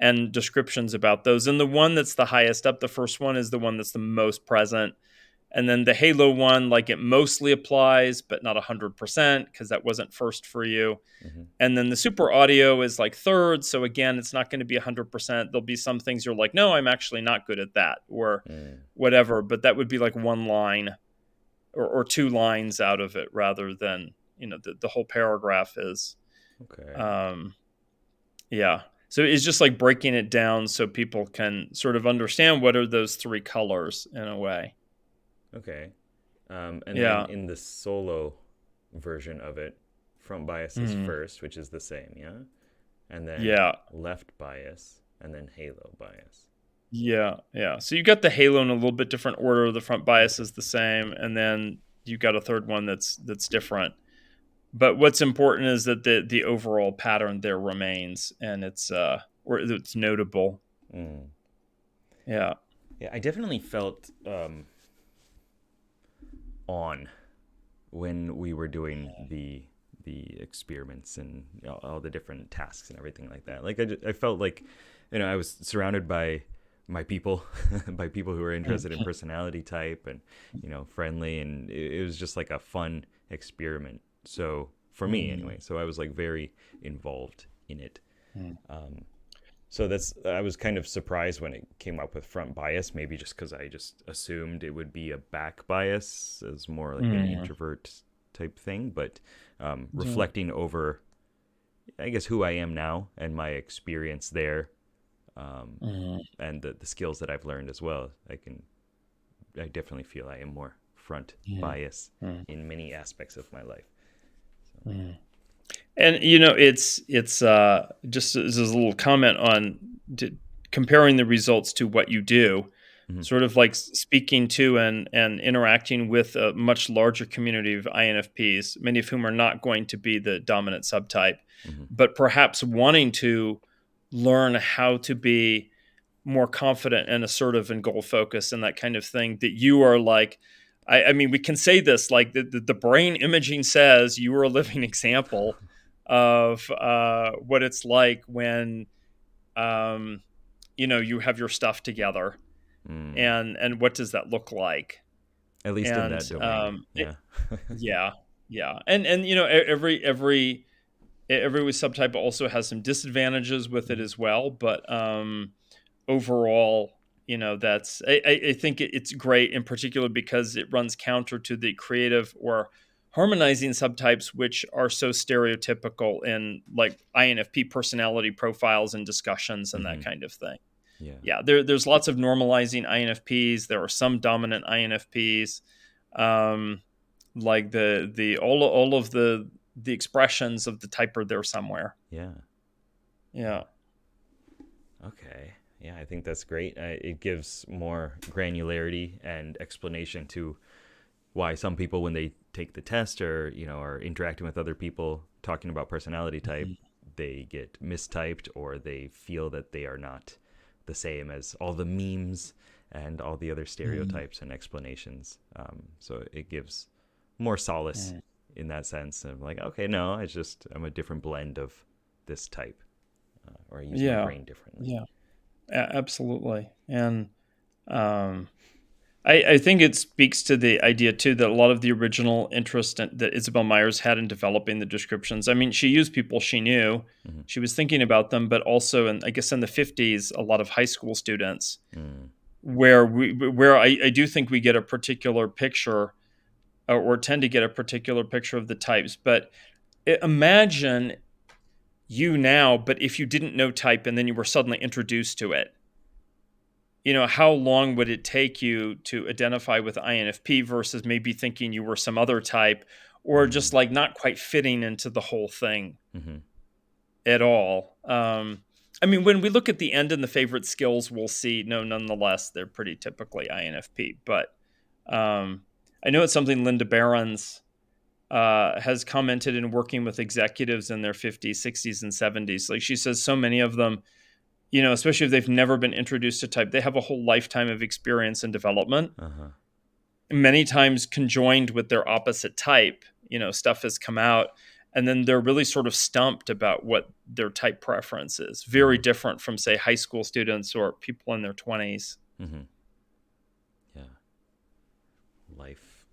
And descriptions about those. And the one that's the highest up, the first one, is the one that's the most present. And then the halo one, like, it mostly applies, but not 100%, because that wasn't first for you. And then the super audio is like third. So again, it's not going to be 100%. There'll be some things you're like, no, I'm actually not good at that, or whatever. But that would be like 1 line or 2 lines out of it, rather than, the whole paragraph is. Okay. So it's just like breaking it down so people can sort of understand what are those 3 colors in a way. Okay. And then in the solo version of it, front bias is first, which is the same, yeah? And then left bias, and then halo bias. Yeah. So you got the halo in a little bit different order. The front bias is the same, and then you got a third one that's different. But what's important is that the overall pattern there remains, and it's notable. Yeah. Yeah, I definitely felt on when we were doing the experiments and all the different tasks and everything like that. Like I felt like, I was surrounded by my people, by people who were interested in personality type and, friendly. And it was just like a fun experiment. So for me anyway, so I was like very involved in it. So I was kind of surprised when it came up with front bias, maybe just because I just assumed it would be a back bias as more like an introvert type thing. But reflecting over, I guess, who I am now and my experience there, and the skills that I've learned as well, I definitely feel I am more front bias in many aspects of my life. So. And it's just as a little comment on comparing the results to what you do, sort of like speaking to and interacting with a much larger community of INFPs, many of whom are not going to be the dominant subtype, but perhaps wanting to learn how to be more confident and assertive and goal focused and that kind of thing. That you are like, I mean, we can say this, like the brain imaging says you are a living example of what it's like when, you have your stuff together, and what does that look like? At least in that domain, yeah. And every subtype also has some disadvantages with it as well, but overall, that's I think it's great in particular because it runs counter to the creative or harmonizing subtypes, which are so stereotypical in like INFP personality profiles and discussions and that kind of thing. Yeah. There's lots of normalizing INFPs. There are some dominant INFPs, like all of the expressions of the type are there somewhere. Yeah. Okay. Yeah, I think that's great. It gives more granularity and explanation to why some people, when they take the test or, are interacting with other people talking about personality type, they get mistyped or they feel that they are not the same as all the memes and all the other stereotypes and explanations. So it gives more solace in that sense of like, okay, no, I'm a different blend of this type, or I use my brain differently. Yeah. Absolutely. And I think it speaks to the idea, too, that a lot of the original interest that Isabel Myers had in developing the descriptions. I mean, she used people she knew. She was thinking about them, but also, I guess in the 50s, a lot of high school students, where I do think we get a particular picture or tend to get a particular picture of the types. But imagine you now, but if you didn't know type and then you were suddenly introduced to it, how long would it take you to identify with INFP versus maybe thinking you were some other type or just like not quite fitting into the whole thing at all? I mean, when we look at the end and the favorite skills, we'll see, no, nonetheless, they're pretty typically INFP. But I know it's something Linda Behrens has commented in working with executives in their 50s, 60s, and 70s. Like she says, so many of them, especially if they've never been introduced to type, they have a whole lifetime of experience and development. Many times conjoined with their opposite type, stuff has come out, and then they're really sort of stumped about what their type preference is. Very different from, say, high school students or people in their 20s. Yeah. Life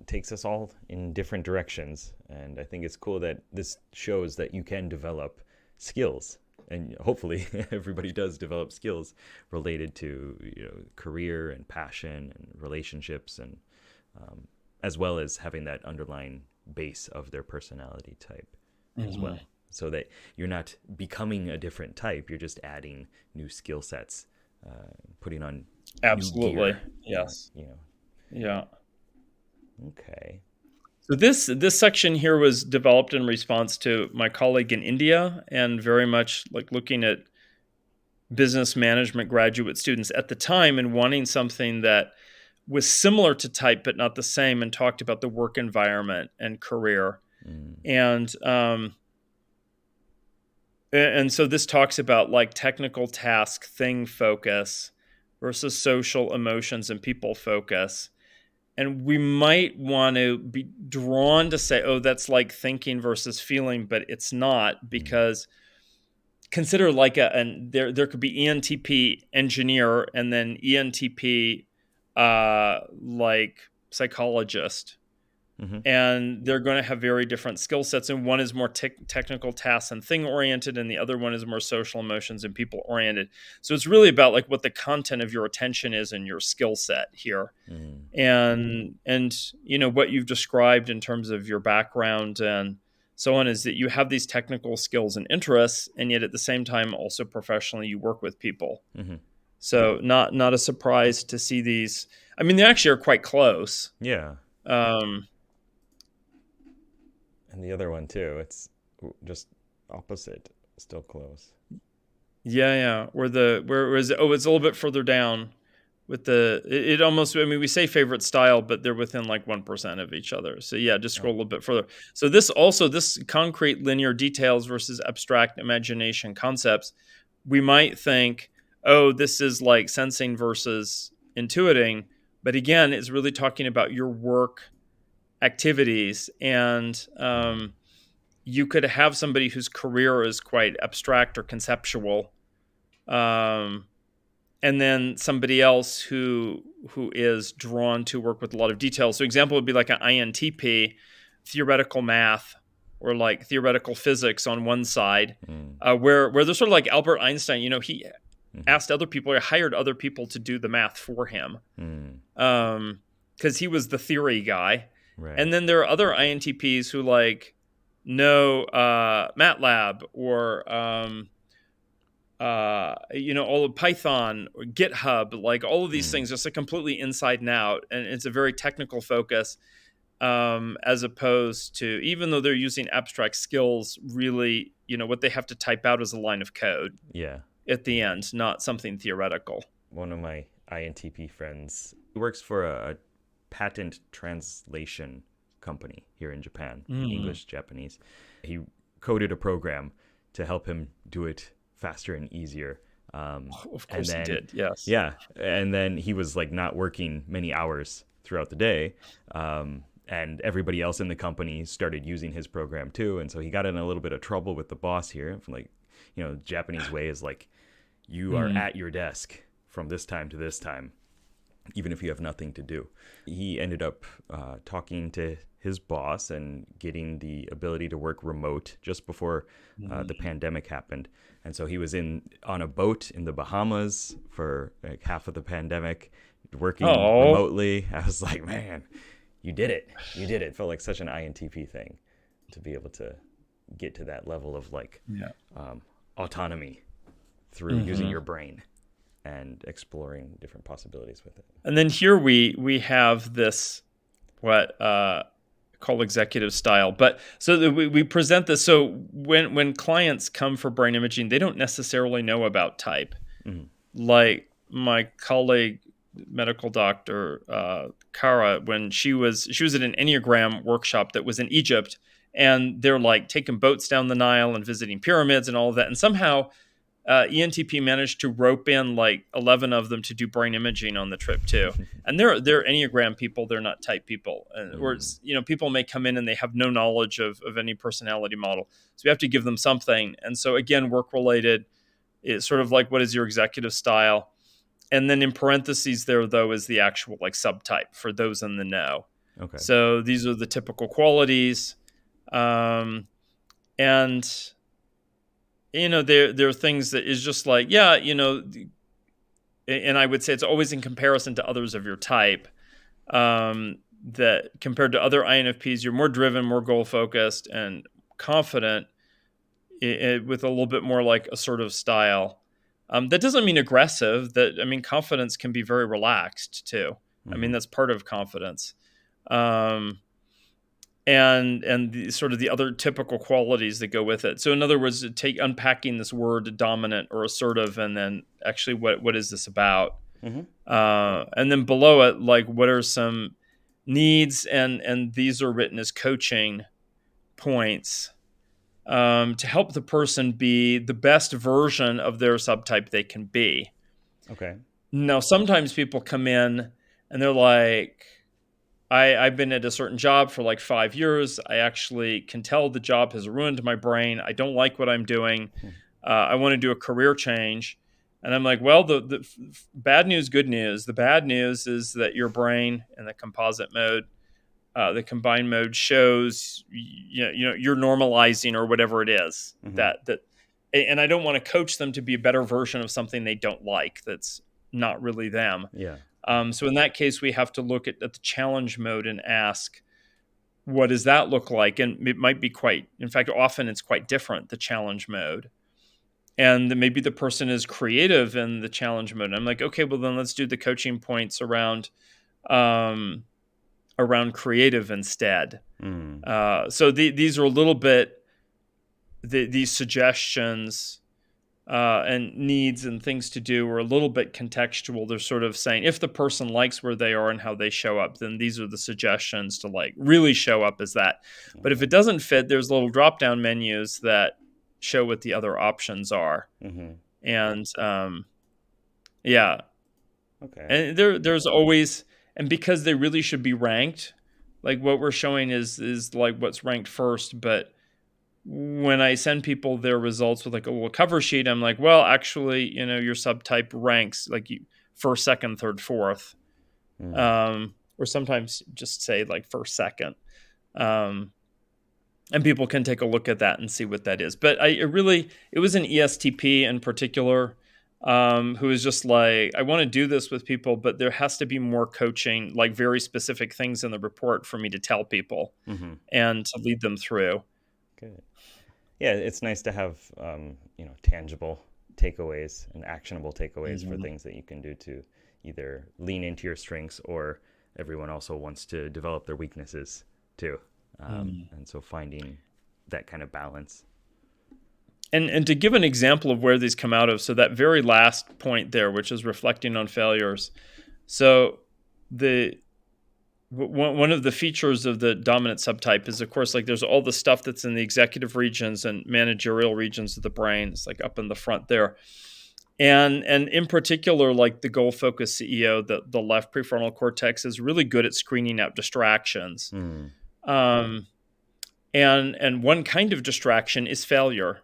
takes us all in different directions, and I think it's cool that this shows that you can develop skills, and hopefully everybody does develop skills related to career and passion and relationships, and as well as having that underlying base of their personality type as well, so that you're not becoming a different type, you're just adding new skill sets, putting on absolutely new gear, yes. Yeah. Okay. So this section here was developed in response to my colleague in India, and very much like looking at business management graduate students at the time and wanting something that was similar to type but not the same, and talked about the work environment and career. And so this talks about like technical task thing focus versus social emotions and people focus. And we might want to be drawn to say, oh, that's like thinking versus feeling, but it's not, because consider like there could be ENTP engineer and then ENTP like psychologist. And they're going to have very different skill sets. And one is more technical tasks and thing oriented, and the other one is more social emotions and people oriented. So it's really about like what the content of your attention is and your skill set here. And what you've described in terms of your background and so on is that you have these technical skills and interests, and yet at the same time also professionally you work with people. So not a surprise to see these. I mean, they actually are quite close. Yeah. And the other one too, it's just opposite, still close. Yeah. Whereas it's a little bit further down with it almost, I mean, we say favorite style, but they're within like 1% of each other. So yeah, just scroll a little bit further. So this concrete linear details versus abstract imagination concepts, we might think, oh, this is like sensing versus intuiting. But again, it's really talking about your work activities. And you could have somebody whose career is quite abstract or conceptual, and then somebody else who is drawn to work with a lot of detail. So example would be like an INTP, theoretical math, or like theoretical physics on one side, where they're sort of like Albert Einstein. He asked other people, or hired other people to do the math for him, because he was the theory guy. Right. And then there are other INTPs who like know MATLAB or all of Python or GitHub, like all of these things, just a completely inside and out, and it's a very technical focus, as opposed to, even though they're using abstract skills, really, what they have to type out is a line of code. Yeah. At the end, not something theoretical. One of my INTP friends works for a patent translation company here in Japan, English, Japanese. He coded a program to help him do it faster and easier. Of course he did, yes. Yeah, and then he was like not working many hours throughout the day, and everybody else in the company started using his program too, and so he got in a little bit of trouble with the boss here. Like, the Japanese way is like, you are at your desk from this time to this time, even if you have nothing to do. He ended up talking to his boss and getting the ability to work remote just before the pandemic happened. And so he was on a boat in the Bahamas for like half of the pandemic, working remotely. I was like, man, you did it. You did it. It felt like such an INTP thing to be able to get to that level of like autonomy through using your brain and exploring different possibilities with it. And then here we have this what called executive style. But so we present this. So when clients come for brain imaging, they don't necessarily know about type. Like my colleague, medical doctor Kara, when she was at an Enneagram workshop that was in Egypt, and they're like taking boats down the Nile and visiting pyramids and all of that, and somehow ENTP managed to rope in like 11 of them to do brain imaging on the trip too. And they're Enneagram people, they're not type people. Or people may come in and they have no knowledge of any personality model. So we have to give them something. And so again, work related, it's sort of like, what is your executive style? And then in parentheses there, though, is the actual like subtype for those in the know. Okay. So these are the typical qualities. And there are things that is just like, and I would say it's always in comparison to others of your type, that compared to other INFPs, you're more driven, more goal-focused, and confident with a little bit more like assertive style. That doesn't mean aggressive. Confidence can be very relaxed too. That's part of confidence. and the, sort of the other typical qualities that go with it. So in other words, unpacking this word dominant or assertive, and then actually what is this about? Mm-hmm. And then below it, like what are some needs, and these are written as coaching points to help the person be the best version of their subtype they can be. Okay. Now, sometimes people come in and they're like, I've been at a certain job for like 5 years. I actually can tell the job has ruined my brain. I don't like what I'm doing. I want to do a career change. And I'm like, well, the bad news, good news. The bad news is that your brain in the composite mode, the combined mode shows, you're normalizing or whatever it is that, and I don't want to coach them to be a better version of something they don't like. That's not really them. Yeah. So in that case, we have to look at the challenge mode and ask, what does that look like? And it might be in fact, often it's quite different, the challenge mode. And maybe the person is creative in the challenge mode. And I'm like, okay, well then let's do the coaching points around creative instead. So these are a little bit, these suggestions and needs and things to do are a little bit contextual. They're sort of saying if the person likes where they are and how they show up, then these are the suggestions to like really show up as that. Okay. But if it doesn't fit, there's little drop-down menus that show what the other options are. And yeah. Okay. And there's always, and because they really should be ranked, like what we're showing is like what's ranked first, but when I send people their results with like a little cover sheet, I'm like, well, actually, your subtype ranks like first, second, third, fourth, or sometimes just say like first, second, and people can take a look at that and see what that is. But it was an ESTP in particular who is just like, I want to do this with people, but there has to be more coaching, like very specific things in the report for me to tell people and to lead them through. Good. Yeah, it's nice to have tangible takeaways and actionable takeaways for things that you can do to either lean into your strengths, or everyone also wants to develop their weaknesses too. And so finding that kind of balance. And to give an example of where these come out of, so that very last point there, which is reflecting on failures. So one of the features of the dominant subtype is, of course, like there's all the stuff that's in the executive regions and managerial regions of the brain. It's like up in the front there. And in particular, like the goal-focused CEO, the left prefrontal cortex is really good at screening out distractions. And one kind of distraction is failure.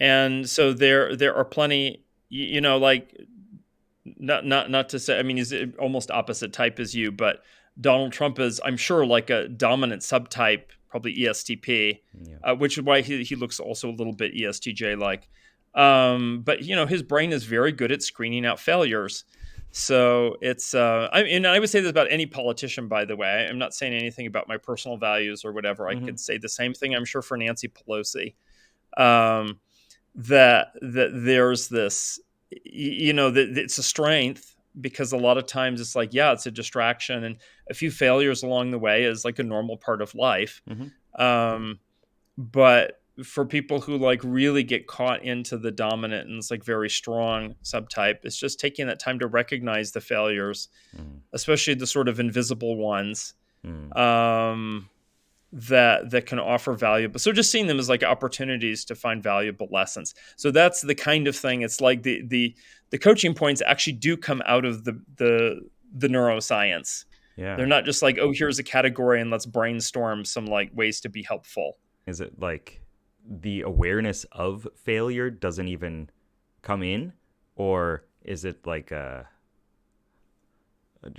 And so there are plenty, like not to say, I mean, he's almost opposite type as you, but Donald Trump is, I'm sure, like a dominant subtype, probably ESTP, which is why he looks also a little bit ESTJ-like. But his brain is very good at screening out failures. So it's, I would say this about any politician, by the way. I'm not saying anything about my personal values or whatever. I could say the same thing, I'm sure, for Nancy Pelosi. That there's this, that it's a strength, because a lot of times it's like, yeah, it's a distraction, and a few failures along the way is like a normal part of life. But for people who like really get caught into the dominant and it's like very strong subtype, it's just taking that time to recognize the failures, especially the sort of invisible ones. That can offer valuable. So just seeing them as like opportunities to find valuable lessons. So that's the kind of thing. It's like the coaching points actually do come out of the neuroscience. Yeah. They're not just like, oh, here's a category and let's brainstorm some like ways to be helpful. Is it like the awareness of failure doesn't even come in, or is it like a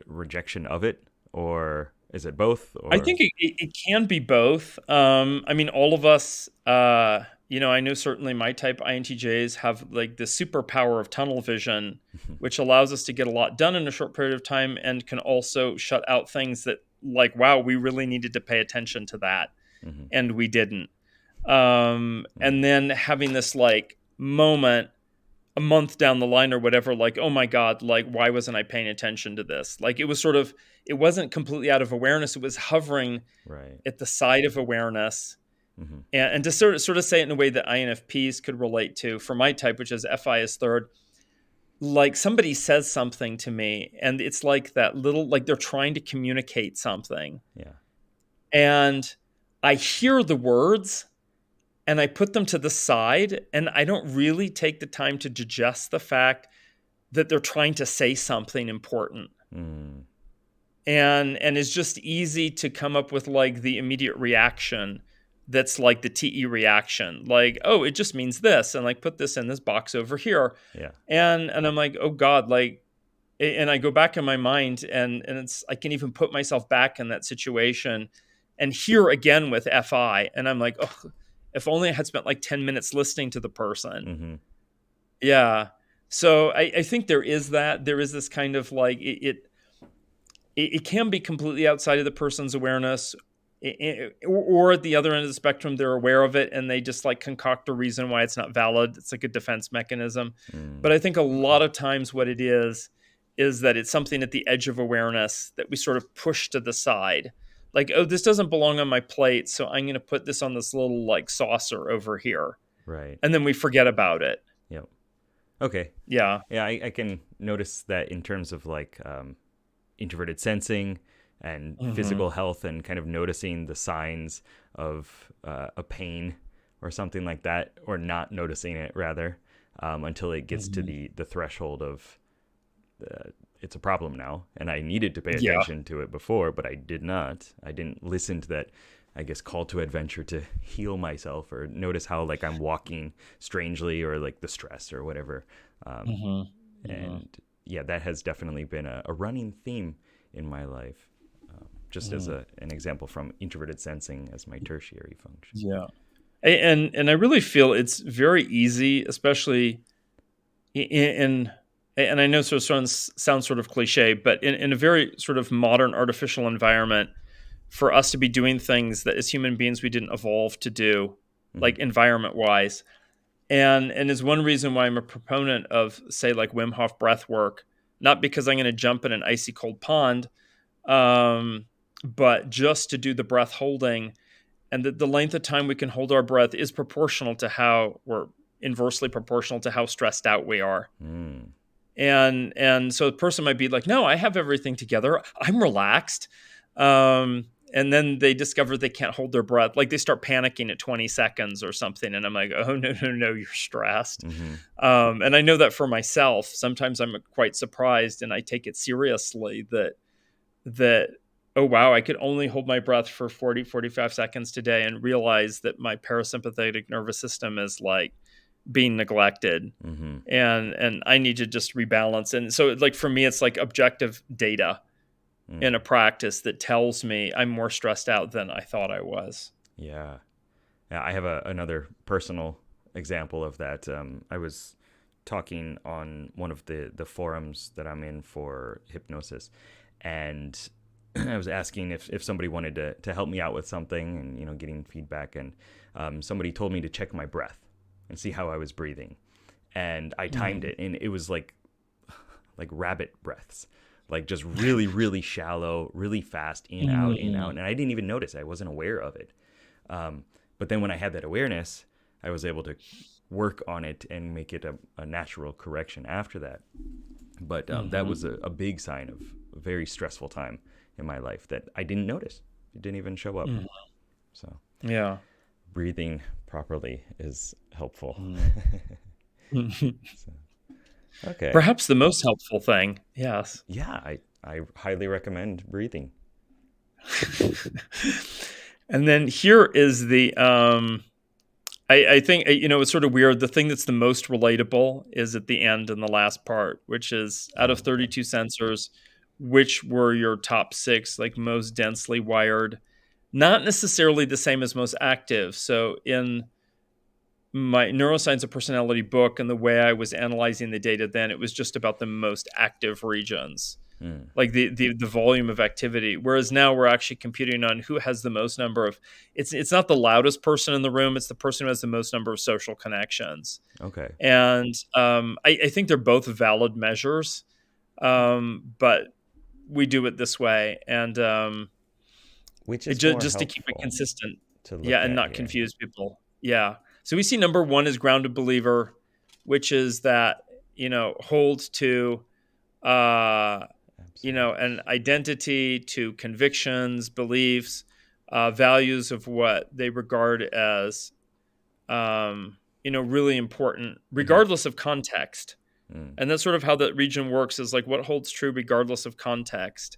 rejection of it, or is it both? Or? I think it can be both. I mean, all of us, I know certainly my type INTJs have like the superpower of tunnel vision, which allows us to get a lot done in a short period of time, and can also shut out things that like, wow, we really needed to pay attention to that. And we didn't. And then having this like moment a month down the line or whatever, like, oh my God, like, why wasn't I paying attention to this? Like, it was it wasn't completely out of awareness. It was hovering Right. at the side of awareness. Mm-hmm. And to sort of say it in a way that INFPs could relate to, for my type, which is FI is third, like somebody says something to me and it's like that little, like they're trying to communicate something. Yeah. And I hear the words and I put them to the side and I don't really take the time to digest the fact that they're trying to say something important. Mm. And it's just easy to come up with like the immediate reaction that's like the TE reaction, like, oh, it just means this, and like put this in this box over here. Yeah. And I'm like, oh God, like, and I go back in my mind and it's, I can even put myself back in that situation and here again with FI. And I'm like, oh, if only I had spent like 10 minutes listening to the person. Mm-hmm. Yeah. So I think there is this kind of like, it can be completely outside of the person's awareness, or at the other end of the spectrum, they're aware of it and they just like concoct a reason why it's not valid. It's like a defense mechanism. Mm. But I think a lot of times what it is that it's something at the edge of awareness that we sort of push to the side. Like, oh, this doesn't belong on my plate, so I'm going to put this on this little like saucer over here. Right. And then we forget about it. Yep. Okay. Yeah. Yeah, I can notice that in terms of like introverted sensing and physical health and kind of noticing the signs of a pain or something like that, or not noticing it rather, until it gets to the threshold of it's a problem now, and I needed to pay attention to it before, but I did not. I didn't listen to that, I guess, call to adventure to heal myself or notice how like I'm walking strangely or like the stress or whatever. And yeah, that has definitely been a running theme in my life. Just as an example from introverted sensing as my tertiary function. Yeah. And I really feel it's very easy, especially in and I know sort of sounds sort of cliche, but in a very sort of modern artificial environment, for us to be doing things that as human beings we didn't evolve to do, like environment wise. And is one reason why I'm a proponent of, say, like Wim Hof breath work, not because I'm going to jump in an icy cold pond, but just to do the breath holding. And the length of time we can hold our breath is proportional to how we're inversely proportional to how stressed out we are. And so the person might be like, no, I have everything together. I'm relaxed. And then they discover they can't hold their breath. Like they start panicking at 20 seconds or something. And I'm like, oh, no, you're stressed. And I know that for myself, sometimes I'm quite surprised and I take it seriously that, oh, wow, I could only hold my breath for 40, 45 seconds today and realize that my parasympathetic nervous system is like being neglected and I need to just rebalance. And so like for me, it's like objective data in a practice that tells me I'm more stressed out than I thought I was. Yeah. I have another personal example of that. I was talking on one of the forums that I'm in for hypnosis, and I was asking if somebody wanted to help me out with something and, you know, getting feedback. And somebody told me to check my breath and see how I was breathing. And I timed it, and it was like rabbit breaths. Like just really, really shallow, really fast, in, out. And I didn't even notice. I wasn't aware of it. But then when I had that awareness, I was able to work on it and make it a natural correction after that. But that was a big sign of a very stressful time in my life that I didn't notice. It didn't even show up. So yeah, breathing properly is helpful. So. Okay. Perhaps the most helpful thing. Yes. Yeah, I highly recommend breathing. And then here is the, I think, you know, it's sort of weird. The thing that's the most relatable is at the end in the last part, which is out of 32 sensors, which were your top 6, like most densely wired, not necessarily the same as most active. So in my Neuroscience of Personality book and the way I was analyzing the data then, it was just about the most active regions. like the volume of activity. Whereas now we're actually computing on who has the most number of, it's not the loudest person in the room, it's the person who has the most number of social connections. Okay. And I think they're both valid measures, but we do it this way. And which is just to keep it consistent. To look and at, not confuse people. Yeah. So we see number 1 is grounded believer, which is that, holds to, an identity, to convictions, beliefs, values of what they regard as, really important, regardless of context. And that's sort of how that region works, is like what holds true regardless of context.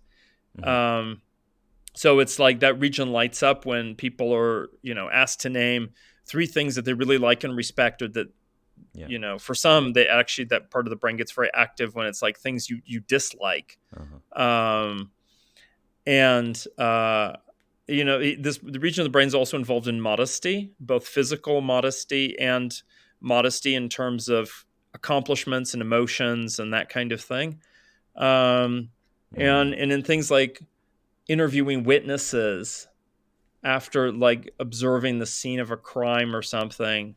So it's like that region lights up when people are, asked to name 3 things that they really like and respect, or that, for some, they actually, that part of the brain gets very active when it's like things you dislike. The region of the brain is also involved in modesty, both physical modesty and modesty in terms of accomplishments and emotions and that kind of thing. And in things like interviewing witnesses after like observing the scene of a crime or something,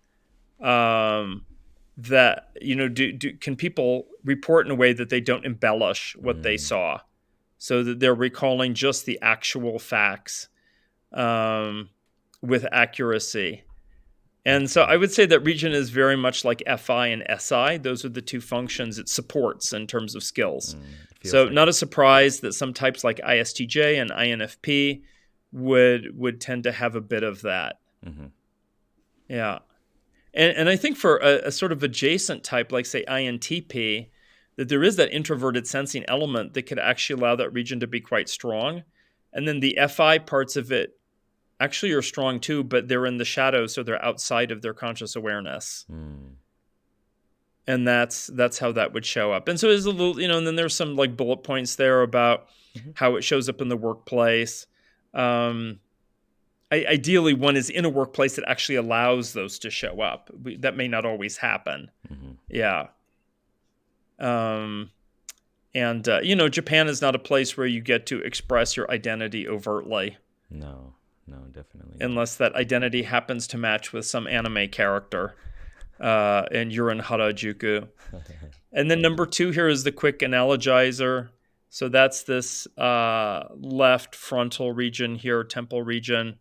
that can people report in a way that they don't embellish what they saw, so that they're recalling just the actual facts with accuracy. And so I would say that region is very much like FI and SI. Those are the 2 functions it supports in terms of skills. So not a surprise that some types like ISTJ and INFP would tend to have a bit of that. Yeah. And I think for a sort of adjacent type, like say INTP, that there is that introverted sensing element that could actually allow that region to be quite strong. And then the FI parts of it actually are strong too, but they're in the shadows, so they're outside of their conscious awareness. And that's how that would show up. And so there's a little, and then there's some like bullet points there about how it shows up in the workplace. Ideally, one is in a workplace that actually allows those to show up. That may not always happen. Yeah. Japan is not a place where you get to express your identity overtly. No, definitely not. Unless that identity happens to match with some anime character. And you're in Harajuku. And then number 2 here is the quick analogizer. So that's this left frontal region here, temple region.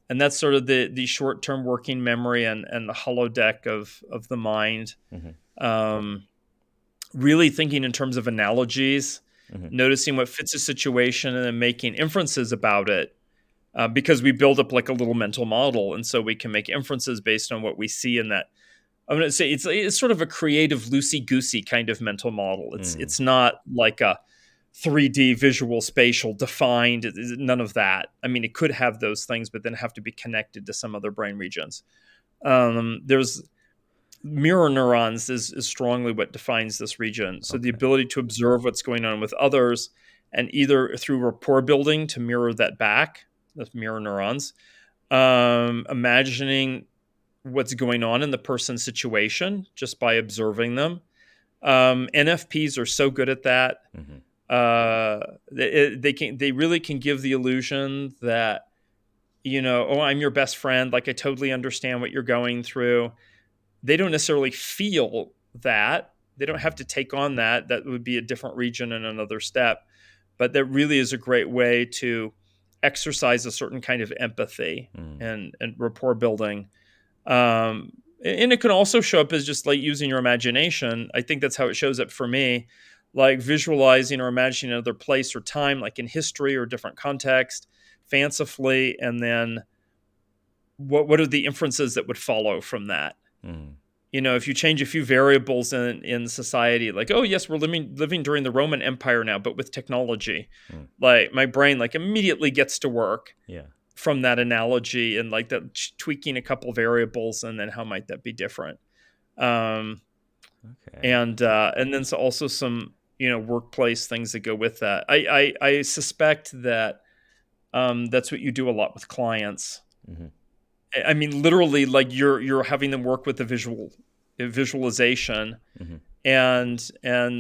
And that's sort of the short-term working memory and the holodeck of the mind. Really thinking in terms of analogies, noticing what fits a situation and then making inferences about it. Because we build up like a little mental model. And so we can make inferences based on what we see in that. I'm going to say it's sort of a creative, loosey-goosey kind of mental model. It's not like a 3D visual spatial defined, none of that. I mean, it could have those things, but then have to be connected to some other brain regions. There's mirror neurons is strongly what defines this region. So the ability to observe what's going on with others, and either through rapport building to mirror that back, that's mirror neurons, imagining what's going on in the person's situation just by observing them. NFPs are so good at that. They really can give the illusion that, I'm your best friend. Like I totally understand what you're going through. They don't necessarily feel that. They don't have to take on that. That would be a different region and another step. But that really is a great way to exercise a certain kind of empathy and rapport building. And it can also show up as just like using your imagination. I think that's how it shows up for me, like visualizing or imagining another place or time, like in history or different context, fancifully, and then what are the inferences that would follow from that? If you change a few variables in society, like, oh yes, we're living during the Roman Empire now, but with technology, like my brain like immediately gets to work. From that analogy and like that tweaking a couple variables, and then how might that be different? And then also some workplace things that go with that. I suspect that that's what you do a lot with clients. I mean, literally, like you're having them work with the visualization, and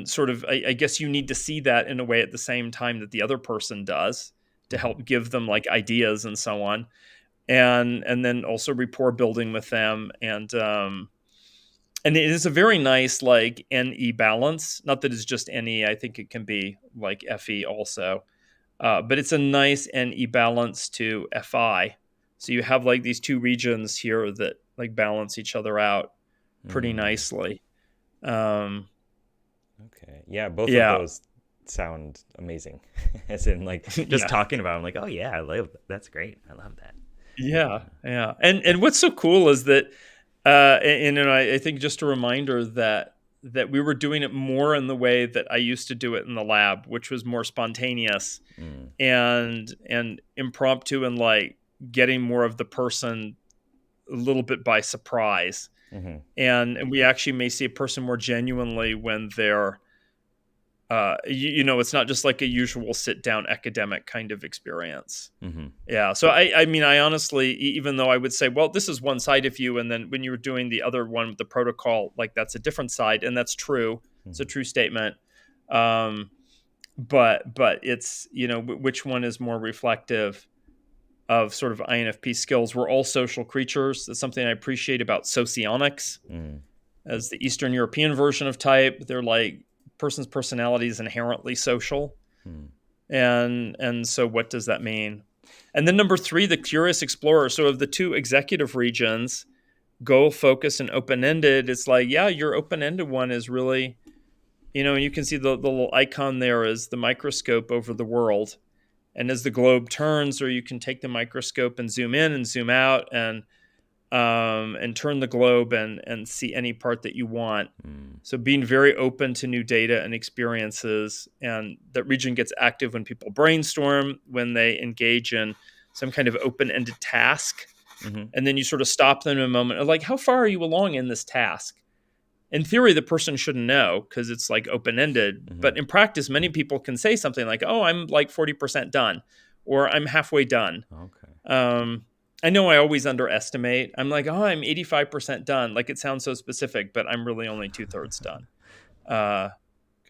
sort of, I guess you need to see that in a way at the same time that the other person does to help give them like ideas and so on, and then also rapport building with them, and it is a very nice like NE balance. Not that it's just NE. I think it can be like FE also, but it's a nice NE balance to FI. So you have like these two regions here that like balance each other out pretty nicely. Okay. Yeah, both of Yeah. those sound amazing. As in, like, just Yeah. talking about it, I'm like, oh yeah, that's great. I love that. Yeah. Yeah. And what's so cool is that, and I think just a reminder that we were doing it more in the way that I used to do it in the lab, which was more spontaneous and impromptu, and like getting more of the person a little bit by surprise. And we actually may see a person more genuinely when they're, it's not just like a usual sit down academic kind of experience. Yeah. So I mean, I honestly, even though I would say, well, this is one side of you, and then when you were doing the other one with the protocol, like that's a different side, and that's true. It's a true statement. But it's, which one is more reflective of sort of INFP skills? We're all social creatures. That's something I appreciate about socionics, as the Eastern European version of type. They're like, person's personality is inherently social. And so what does that mean? And then number 3, the curious explorer. So of the two executive regions, goal, focus, and open-ended, it's like, yeah, your open-ended one is really, and you can see the little icon there is the microscope over the world. And as the globe turns, or you can take the microscope and zoom in and zoom out and turn the globe and see any part that you want. So being very open to new data and experiences, and that region gets active when people brainstorm, when they engage in some kind of open-ended task. And then you sort of stop them in a moment of like, how far are you along in this task? In theory, the person shouldn't know because it's like open-ended. But in practice, many people can say something like, oh, I'm like 40% done, or I'm halfway done. Okay. I know I always underestimate. I'm like, oh, I'm 85% done. Like, it sounds so specific, but I'm really only 2/3 done.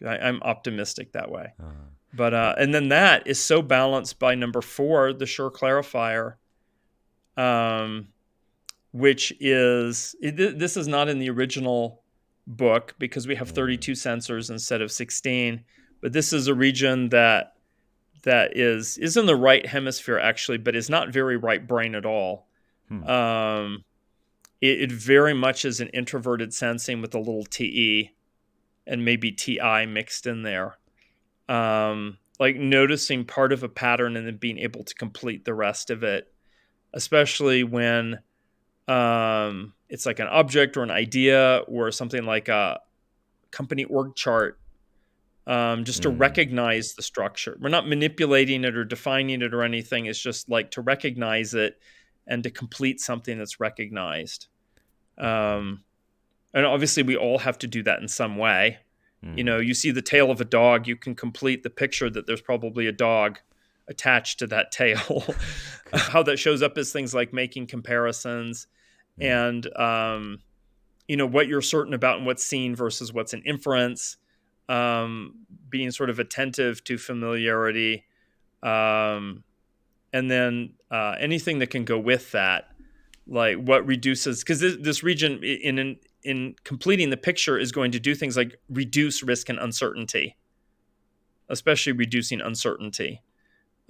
I'm optimistic that way. But and then that is so balanced by number 4, the Sure Clarifier, which is, this is not in the original book because we have 32 sensors instead of 16. But this is a region that is in the right hemisphere actually, but is not very right brain at all. It very much is an introverted sensing with a little TE and maybe TI mixed in there. Like noticing part of a pattern and then being able to complete the rest of it, especially when it's like an object or an idea or something like a company org chart. Just to recognize the structure. We're not manipulating it or defining it or anything. It's just like to recognize it and to complete something that's recognized. And obviously we all have to do that in some way. You see the tail of a dog, you can complete the picture that there's probably a dog attached to that tail. How that shows up is things like making comparisons and, what you're certain about and what's seen versus what's an inference. Being sort of attentive to familiarity, and then anything that can go with that, like what reduces, because this region in completing the picture is going to do things like reduce risk and uncertainty, especially reducing uncertainty.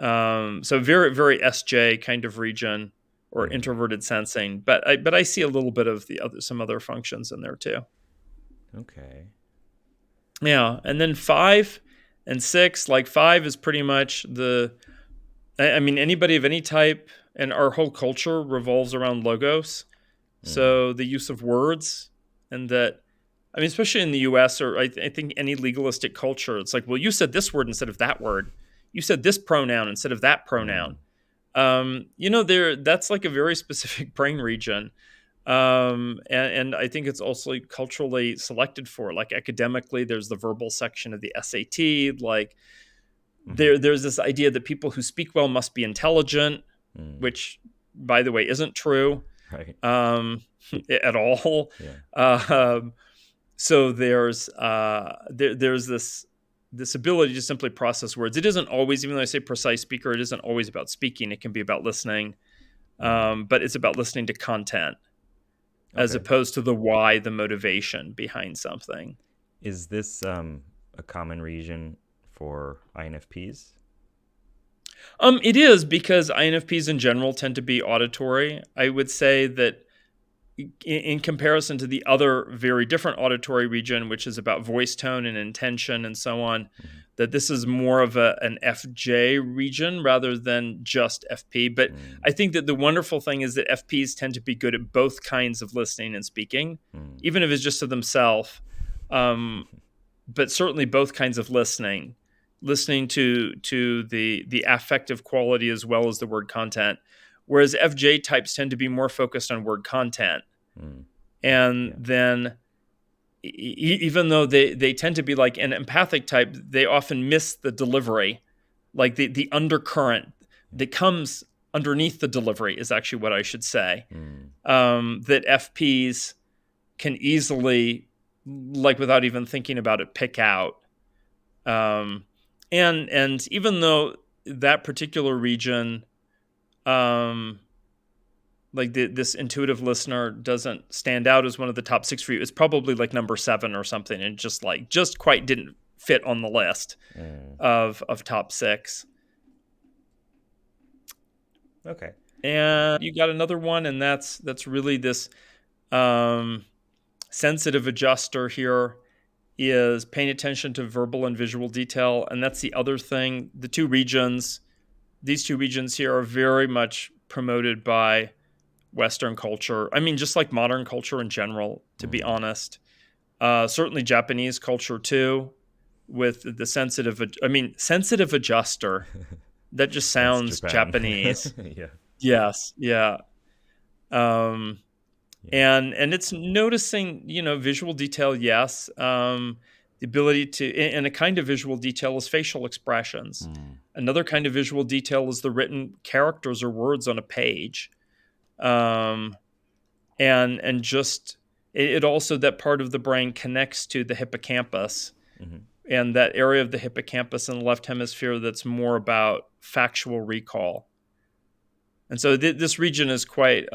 So very, very SJ kind of region or introverted sensing, but I see a little bit of some other functions in there too. Okay. Yeah, and then 5 and 6, like 5 is pretty much I mean, anybody of any type, and our whole culture revolves around logos. So the use of words, and that, I mean, especially in the US, or I think any legalistic culture, it's like, well, you said this word instead of that word. You said this pronoun instead of that pronoun. That's like a very specific brain region. And I think it's also culturally selected for, like academically, there's the verbal section of the SAT. Like there's this idea that people who speak well must be intelligent, which, by the way, isn't true. Right. At all. Yeah. So there's this ability to simply process words. It isn't always, even though I say precise speaker, it isn't always about speaking. It can be about listening, but it's about listening to content as opposed to the why, the motivation behind something. Is this a common region for INFPs? It is, because INFPs in general tend to be auditory. I would say that in comparison to the other very different auditory region, which is about voice tone and intention and so on, that this is more of an FJ region rather than just FP. But I think that the wonderful thing is that FPs tend to be good at both kinds of listening and speaking, even if it's just to themselves. But certainly both kinds of listening to the affective quality as well as the word content. Whereas FJ types tend to be more focused on word content. And then even though they tend to be like an empathic type, they often miss the delivery. Like the undercurrent that comes underneath the delivery is actually what I should say. That FPs can easily, like without even thinking about it, pick out. And even though that particular region, like this intuitive listener doesn't stand out as one of the top 6 for you, it's probably like number 7 or something, and just quite didn't fit on the list of top 6. Okay. And you got another one, and that's really this sensitive adjuster here is paying attention to verbal and visual detail. And that's the other thing. These 2 regions here are very much promoted by Western culture. I mean, just like modern culture in general, to be honest. Certainly Japanese culture too, with the sensitive adjuster. That just sounds Japanese. Yeah. Yes. Yeah. And it's noticing, visual detail. Yes. The ability to, and a kind of visual detail is facial expressions. Another kind of visual detail is the written characters or words on a page. And just it also, that part of the brain connects to the hippocampus, and that area of the hippocampus in the left hemisphere that's more about factual recall. And so this region is quite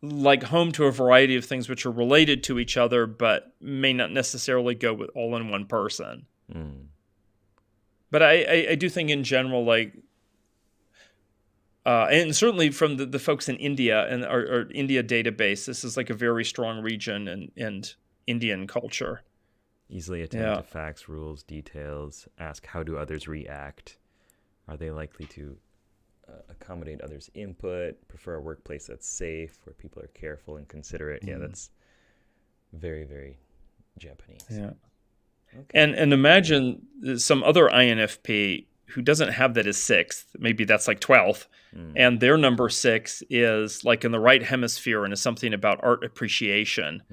like home to a variety of things which are related to each other, but may not necessarily go with all in one person. But I do think in general, like, and certainly from the folks in India and our India database, this is like a very strong region in Indian culture. Easily attend to facts, rules, details, ask how do others react, are they likely to accommodate others' input, prefer a workplace that's safe, where people are careful and considerate. Yeah, that's very, very Japanese. Yeah. Okay. And imagine some other INFP who doesn't have that as 6th, maybe that's like 12th, and their number 6 is like in the right hemisphere and is something about art appreciation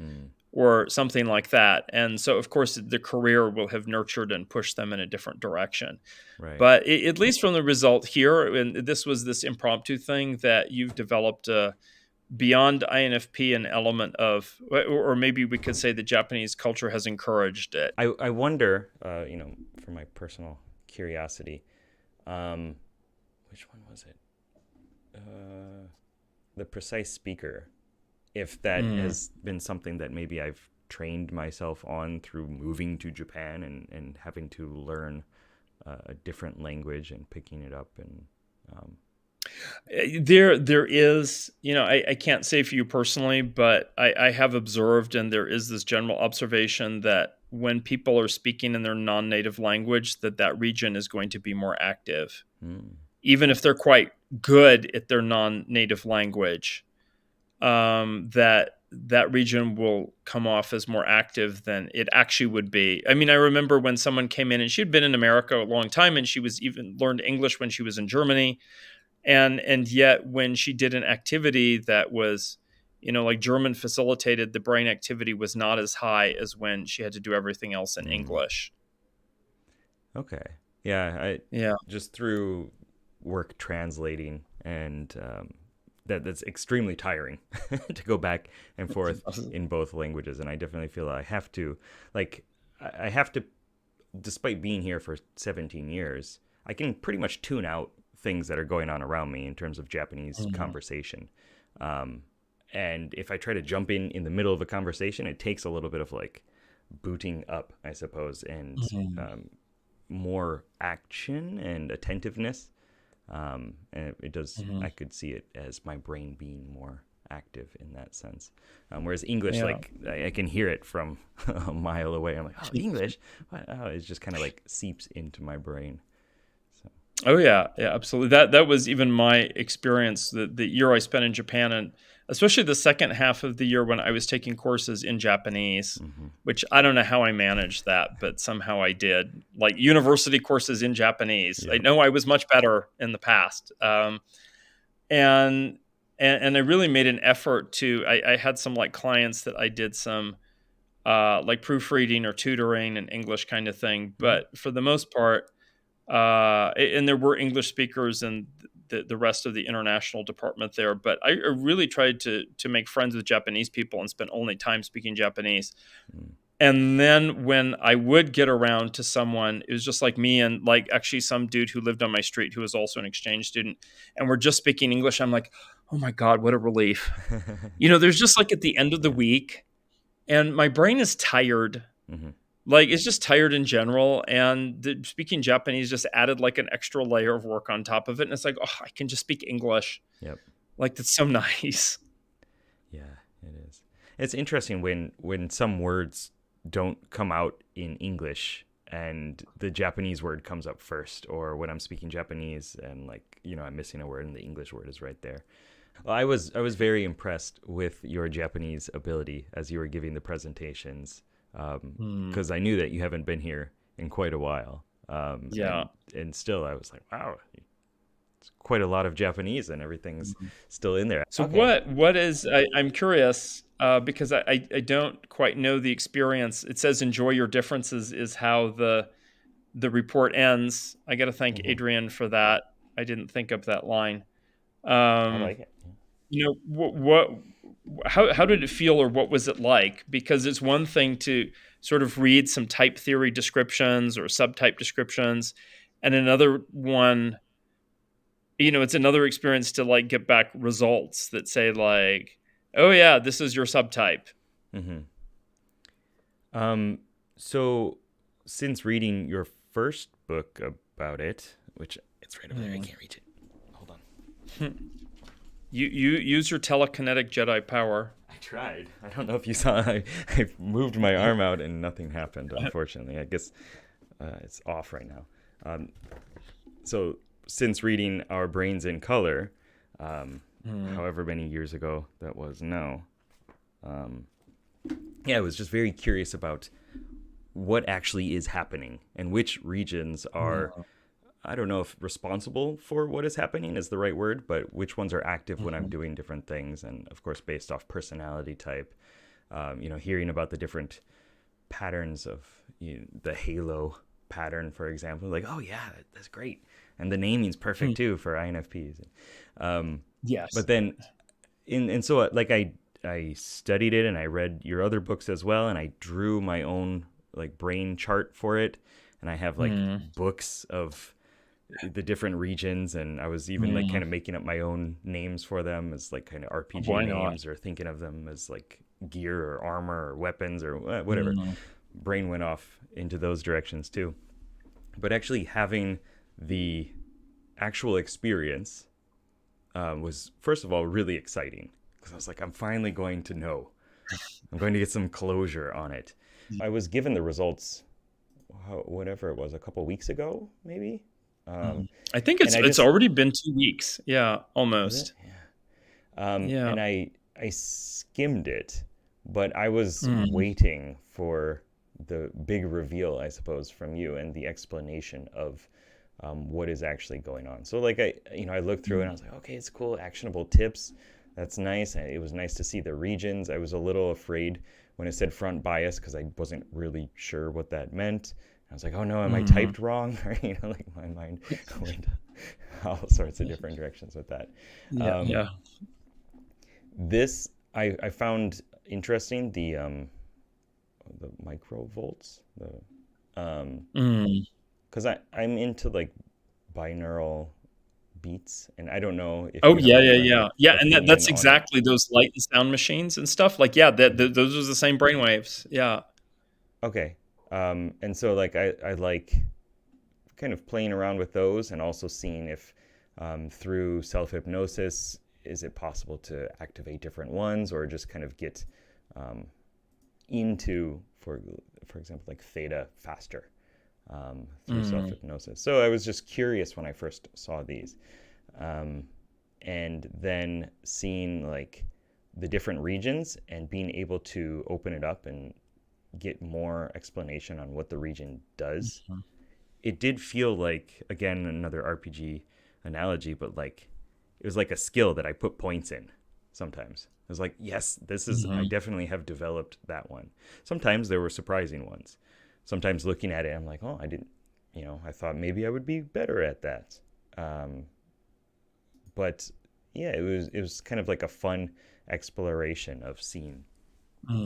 or something like that. And so, of course, the career will have nurtured and pushed them in a different direction. Right. But at least from the result here, and this was this impromptu thing, that you've developed beyond INFP an element of, or maybe we could say the Japanese culture has encouraged it. I wonder, for my personal curiosity, which one was it? The precise speaker. If that has been something that maybe I've trained myself on through moving to Japan and having to learn a different language and picking it up. And there is, I can't say for you personally, but I have observed, and there is this general observation that when people are speaking in their non-native language, that region is going to be more active, even if they're quite good at their non-native language. That region will come off as more active than it actually would be. I mean, I remember when someone came in and she'd been in America a long time, and she was even learned English when she was in Germany. And yet when she did an activity that was, like German facilitated, the brain activity was not as high as when she had to do everything else in English. Okay. Yeah. Just through work translating and that's extremely tiring to go back and forth in both languages. And I definitely feel I have to, despite being here for 17 years, I can pretty much tune out things that are going on around me in terms of Japanese conversation. And if I try to jump in the middle of a conversation, it takes a little bit of like booting up, I suppose, and more action and attentiveness. And it does, I could see it as my brain being more active in that sense. Whereas English, like I can hear it from a mile away. I'm like, oh, English? What? Oh, it just kind of like seeps into my brain. So. Oh yeah, absolutely. That was even my experience. The year I spent in Japan, and especially the second half of the year when I was taking courses in Japanese, which I don't know how I managed that, but somehow I did. Like university courses in Japanese. I know I was much better in the past, and I really made an effort to. I had some like clients that I did some like proofreading or tutoring and English kind of thing, but for the most part. And there were English speakers and the rest of the international department there, but I really tried to make friends with Japanese people and spend only time speaking Japanese. And then when I would get around to someone, it was just like me and like actually some dude who lived on my street who was also an exchange student, and we're just speaking English. I'm like, oh my God, what a relief. There's just like at the end of the week and my brain is tired. Like it's just tired in general, and speaking Japanese just added like an extra layer of work on top of it. And it's like, oh, I can just speak English. Yep. Like that's so nice. Yeah, it is. It's interesting when some words don't come out in English and the Japanese word comes up first, or when I'm speaking Japanese and like, I'm missing a word and the English word is right there. Well, I was very impressed with your Japanese ability as you were giving the presentations. Because I knew that you haven't been here in quite a while. And still I was like, wow, it's quite a lot of Japanese and everything's still in there. So what is, I'm curious, because I don't quite know the experience. It says enjoy your differences is how the report ends. I got to thank Adrian for that. I didn't think of that line. I like it. What how did it feel, or what was it like? Because it's one thing to sort of read some type theory descriptions or subtype descriptions, and another one, it's another experience to like get back results that say like, oh yeah, this is your subtype. So since reading your first book about it, which it's right over there, I can't reach it. Hold on. You use your telekinetic Jedi power. I tried. I don't know if you saw. I moved my arm out and nothing happened, unfortunately. I guess it's off right now. So since reading Our Brains in Color, however many years ago that was now, I was just very curious about what actually is happening and which regions are... I don't know if responsible for what is happening is the right word, but which ones are active when I'm doing different things. And of course, based off personality type, hearing about the different patterns of the halo pattern, for example, like, oh yeah, that's great. And the naming's perfect too for INFPs. Yes. But then, so like I studied it and I read your other books as well. And I drew my own like brain chart for it. And I have like books of the different regions, and I was even like kind of making up my own names for them as like kind of RPG names, or thinking of them as like gear or armor or weapons or whatever. Brain went off into those directions too. But actually having the actual experience was, first of all, really exciting, because I was like, I'm finally going to know. I'm going to get some closure on it. I was given the results, whatever it was, a couple weeks ago, maybe. I think it's already been 2 weeks. Yeah, almost. Yeah. And I skimmed it, but I was waiting for the big reveal, I suppose, from you and the explanation of what is actually going on. So like I looked through and I was like, okay, it's cool. Actionable tips. That's nice. It was nice to see the regions. I was a little afraid when it said front bias, because I wasn't really sure what that meant. I was like, oh no, am I typed wrong? Or, like my mind went all sorts of different directions with that. This I found interesting, the microvolts, Mm. because I'm into like binaural beats, and I don't know if Oh, you have yeah, like yeah, yeah. Yeah, and opinion that's on it. exactly those light and sound machines and stuff. Like, yeah, those are the same brainwaves. Yeah. Okay. And so like I like kind of playing around with those, and also seeing if through self-hypnosis, is it possible to activate different ones, or just kind of get um, into, for example, like theta faster through Mm. self-hypnosis. So I was just curious when I first saw these. Um, and then seeing like the different regions and being able to open it up and get more explanation on what the region does. Mhm. It did feel like, again, another RPG analogy, but like it was like a skill that I put points in sometimes. I was like, yes, I Mhm. definitely have developed that one. Sometimes there were surprising ones. Sometimes looking at it, I'm like, oh, I didn't, I thought maybe I would be better at that. Um, but yeah, it was kind of like a fun exploration of seeing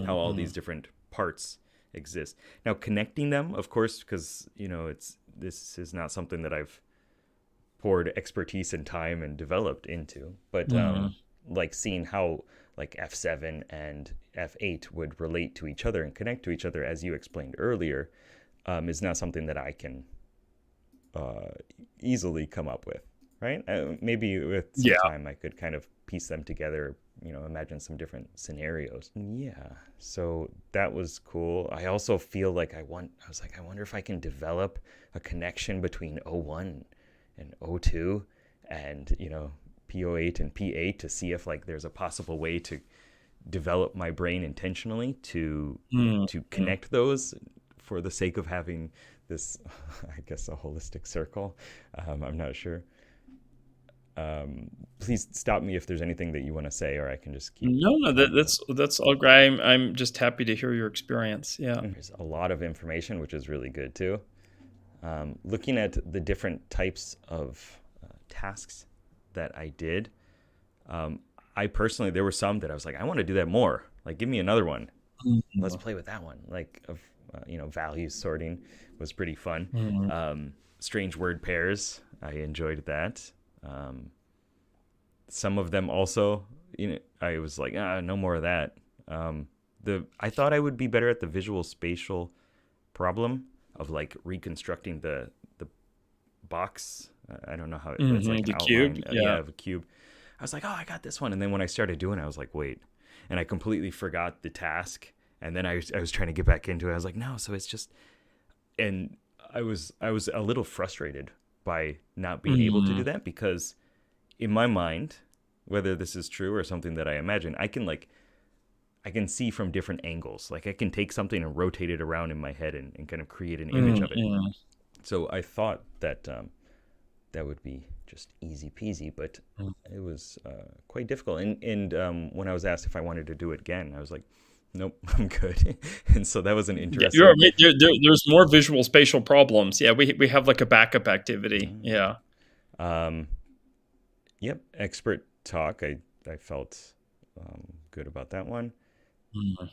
how all these Mhm. different parts exist. Now connecting them, of course, because this is not something that I've poured expertise and time and developed into, but Mhm. like seeing how like F7 and F8 would relate to each other and connect to each other, as you explained earlier, is not something that I can uh, easily come up with, right? Maybe with some Yeah. time I could kind of piece them together, imagine some different scenarios. Yeah, so that was cool. I also feel like I was like, I wonder if I can develop a connection between O1 and O2 and, PO8 and P8 to see if like there's a possible way to develop my brain intentionally Mhm. to connect those for the sake of having this, I guess, a holistic circle. I'm not sure. Please stop me if there's anything that you want to say, or I can just keep No, no, going. But that's all great. I'm just happy to hear your experience. Yeah. there's a lot of information, which is really good too. Looking at the different types of tasks that I did, um, I personally, there were some that I was like, I want to do that more. Like, give me another one. Let's Mhm. play with that one. Like, value sorting was pretty fun. Mhm. Strange word pairs, I enjoyed that. Um, some of them also, I was like, no more of that. I thought I would be better at the visual spatial problem of like reconstructing the box. I don't know how it's like Mhm. an The cube. outline, Yeah. of a cube. I was like, oh, I got this one. And then when I started doing it, I was like, wait. And I completely forgot the task. And then I was trying to get back into it. I was like, no, so it's just, and I was a little frustrated by not being able to do Mhm. that, because in my mind, whether this is true or something that I imagine, I can see from different angles. Like I can take something and rotate it around in my head and kind of create an image of it. Mhm. So I thought that that would be just easy peasy, but Mhm. it was quite difficult. And when I was asked if I wanted to do it again, I was like, nope, I'm good. And so that was an Yeah, you're interesting. right. There's more visual spatial problems. Yeah, we have like a backup activity. Yeah. Um, yep, expert talk. I felt good about that one. Mhm.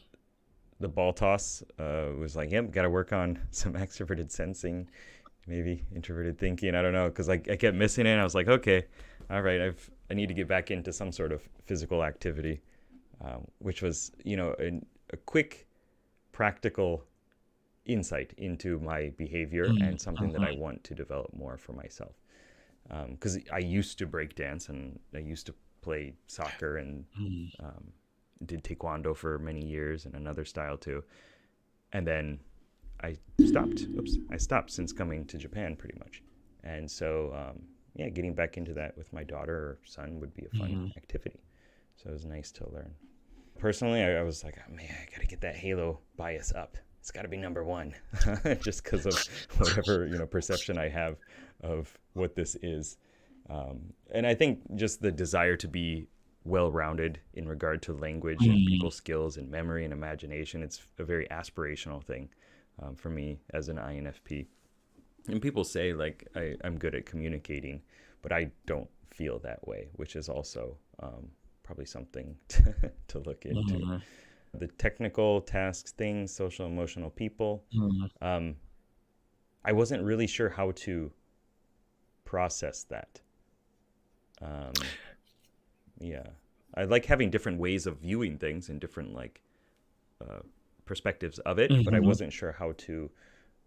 The ball toss was like, yep, got to work on some extroverted sensing, maybe introverted thinking. I don't know, because I kept missing it. And I was like, okay, all right, I need to get back into some sort of physical activity, which was a quick, practical insight into my behavior Mhm. and something that Mhm. I want to develop more for myself. Because I used to break dance and I used to play soccer and Mhm. um, did taekwondo for many years and another style too. And then I stopped. Oops, I stopped since coming to Japan pretty much. And so, yeah, getting back into that with my daughter or son would be a fun Mhm. activity. So it was nice to learn. Personally, I was like, oh, man, I got to get that Halo bias up. It's got to be number one, just because of whatever perception I have of what this is. And I think just the desire to be well-rounded in regard to language and Mhm. people skills and memory and imagination. It's a very aspirational thing for me as an INFP. And people say like I'm good at communicating, but I don't feel that way, which is also probably something to look into. Mm-hmm. The technical tasks things, social emotional people. Mm-hmm. I wasn't really sure how to process that. Yeah, I like having different ways of viewing things and different like perspectives of it, but I Mm-hmm. wasn't sure how to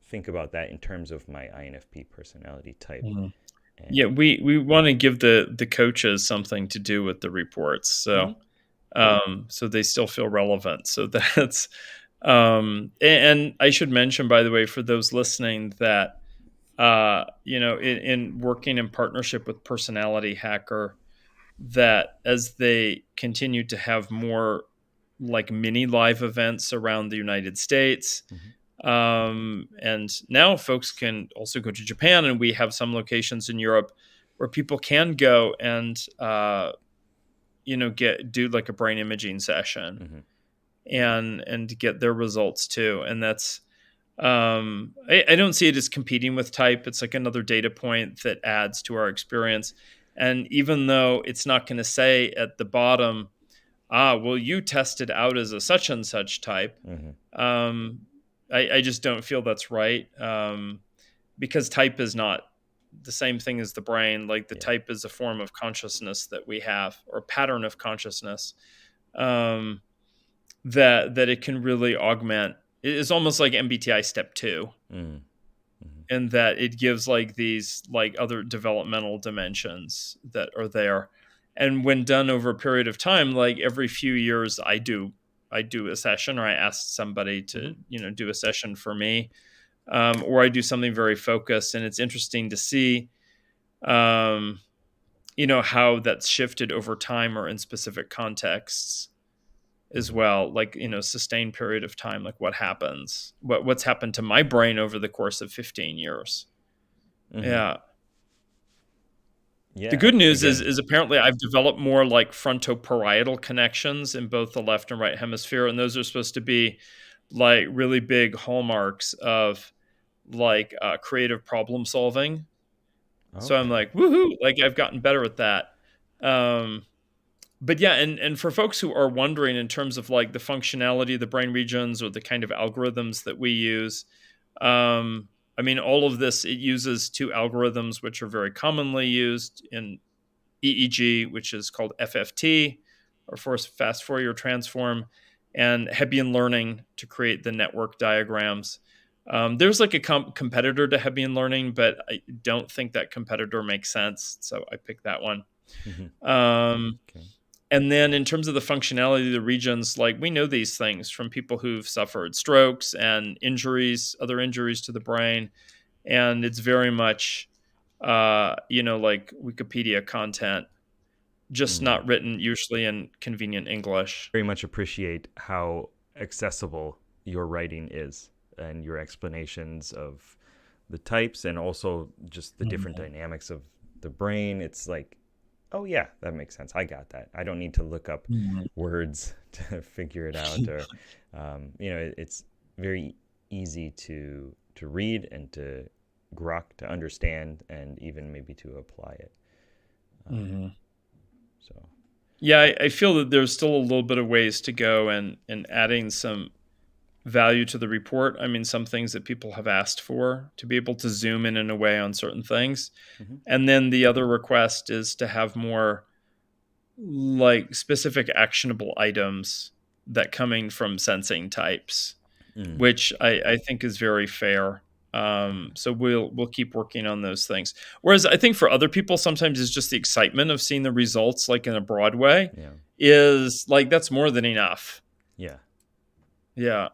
think about that in terms of my INFP personality type. Mm-hmm. And Yeah, we want to give the coaches something to do with the reports, so so they still feel relevant. So that's and I should mention, by the way, for those listening, that in working in partnership with Personality Hacker, that as they continue to have more like mini live events around the United States. And now folks can also go to Japan, and we have some locations in Europe where people can go and do like a brain imaging session and get their results too. And that's I don't see it as competing with type. It's like another data point that adds to our experience. And even though it's not going to say at the bottom, well, you tested out as a such and such type. I just don't feel that's right, because type is not the same thing as the brain. Like the type is a form of consciousness that we have, or a pattern of consciousness, that it can really augment. It's almost like MBTI step 2, and that it gives like these like other developmental dimensions that are there. And when done over a period of time, like every few years, I do a session, or I ask somebody to do a session for me, or I do something very focused. And it's interesting to see how that's shifted over time or in specific contexts as well, like sustained period of time, like what's happened to my brain over the course of 15 years. Yeah. The Yeah, good news again, is apparently I've developed more like frontoparietal connections in both the left and right hemisphere, and those are supposed to be like really big hallmarks of like creative problem solving. So I'm okay. like, woohoo! Like I've gotten better at that. But yeah, and for folks who are wondering in terms of like the functionality of the brain regions or the kind of algorithms that we use, I mean, all of this, it uses two algorithms which are very commonly used in EEG, which is called FFT, or fast Fourier transform, and Hebbian learning to create the network diagrams. There's like a competitor to Hebbian learning, but I don't think that competitor makes sense, so I picked that one. Okay. And then in terms of the functionality of the regions, like we know these things from people who've suffered strokes and injuries, other injuries to the brain. And it's very much, like Wikipedia content, just not written usually in convenient English. Very much appreciate how accessible your writing is and your explanations of the types and also just the different dynamics of the brain. It's like, oh yeah, that makes sense. I got that. I don't need to look up words to figure it out, or it's very easy to read and to grok, to understand, and even maybe to apply it. So Yeah, I feel that there's still a little bit of ways to go and adding some value to the report. I mean, some things that people have asked for, to be able to zoom in a way on certain things. And then the other request is to have more like specific actionable items that coming from sensing types, which I think is very fair. So we'll keep working on those things. Whereas I think for other people, sometimes it's just the excitement of seeing the results, like in a broad way, is like that's more than enough. yeah, Yeah.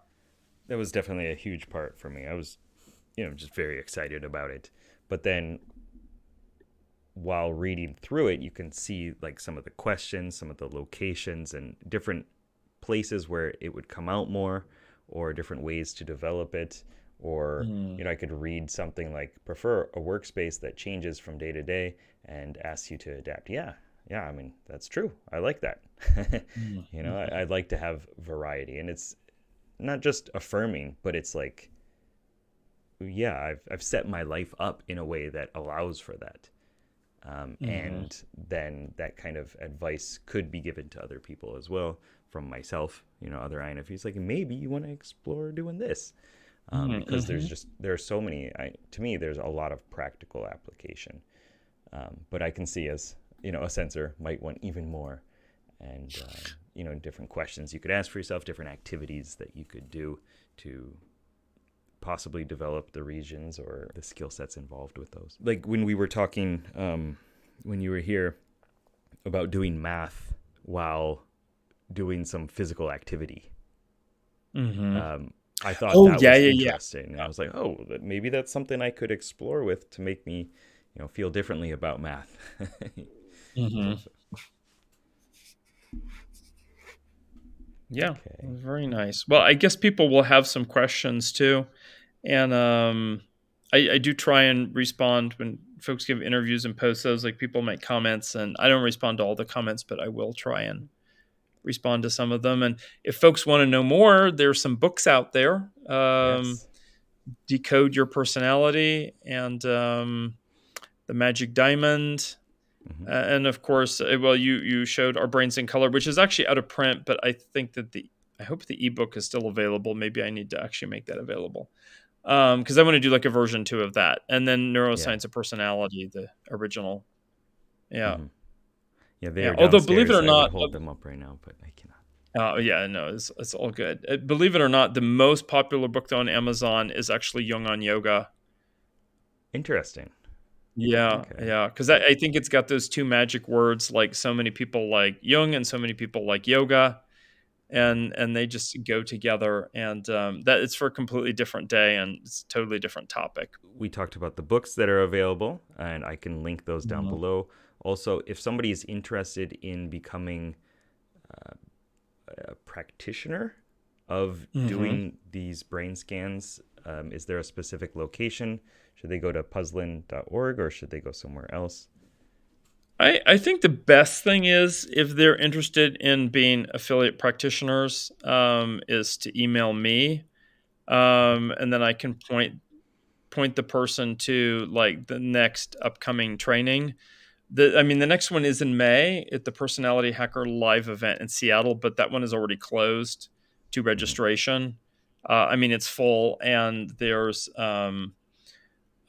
that was definitely a huge part for me. I was, just very excited about it. But then while reading through it, you can see like some of the questions, some of the locations, and different places where it would come out more, or different ways to develop it. Or, I could read something like prefer a workspace that changes from day to day and asks you to adapt. Yeah, I mean, that's true. I like that. I'd like to have variety. And it's not just affirming, but it's like, yeah, I've set my life up in a way that allows for that. And then that kind of advice could be given to other people as well from myself, other INFPs, like maybe you want to explore doing this. Because there are so many, to me, there's a lot of practical application. But I can see as, a sensor might want even more. And, different questions you could ask for yourself, different activities that you could do to possibly develop the regions or the skill sets involved with those. Like when we were talking, when you were here, about doing math while doing some physical activity. I thought that was interesting. And I was like, maybe that's something I could explore with to make me, feel differently about math. Yeah, okay. Very nice. Well, I guess people will have some questions too. And I do try and respond when folks give interviews and post those. Like people make comments, and I don't respond to all the comments, but I will try and respond to some of them. And if folks want to know more, there's some books out there. Yes. Decode Your Personality and The Magic Diamond. And of course, you showed Our Brains in Color, which is actually out of print, but I think that I hope the ebook is still available. Maybe I need to actually make that available. Because I want to do like a version 2 of that. And then Neuroscience of Personality, the original. Yeah. Yeah, they are downstairs. Although, believe it or not, I would hold them up right now, but I cannot. Yeah, no, it's all good. Believe it or not, the most popular book on Amazon is actually Jung on Yoga. Interesting. Yeah, yeah, because I think it's got those two magic words, like so many people like Jung and so many people like yoga, and they just go together, and that it's for a completely different day, and it's a totally different topic. We talked about the books that are available, and I can link those down below. Also, if somebody is interested in becoming a practitioner of doing these brain scans, is there a specific location? Should they go to puzzlin.org or should they go somewhere else? I think the best thing is, if they're interested in being affiliate practitioners, is to email me, and then I can point the person to like the next upcoming training. The next one is in May at the Personality Hacker Live event in Seattle, but that one is already closed to registration. It's full, and there's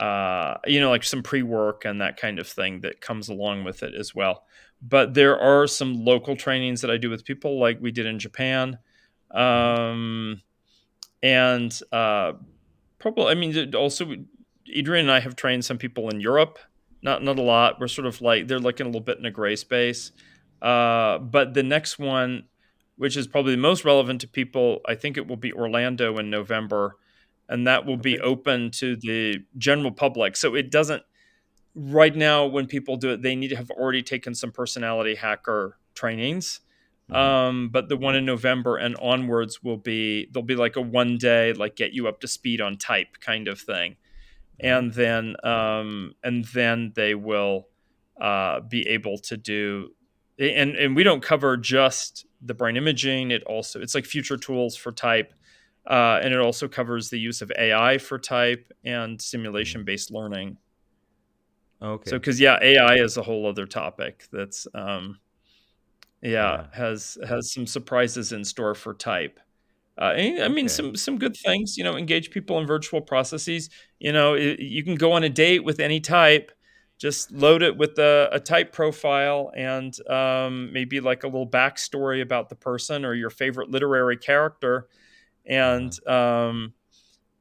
like some pre-work and that kind of thing that comes along with it as well. But there are some local trainings that I do with people, like we did in Japan. And probably, also Adrian and I have trained some people in Europe. Not a lot. We're sort of like, they're looking a little bit in a gray space. But the next one, which is probably the most relevant to people, I think it will be Orlando in November. And that will be open to the general public. So it doesn't, right now, when people do it, they need to have already taken some personality hacker trainings. But the one in November and onwards there'll be like a 1 day, like get you up to speed on type kind of thing. And then they will be able to do, and we don't cover just the brain imaging. It's like future tools for type. And it also covers the use of AI for type and simulation-based learning. Okay. So, because AI is a whole other topic that's has some surprises in store for type. Some good things. Engage people in virtual processes. You can go on a date with any type. Just load it with a type profile and maybe like a little backstory about the person or your favorite literary character. And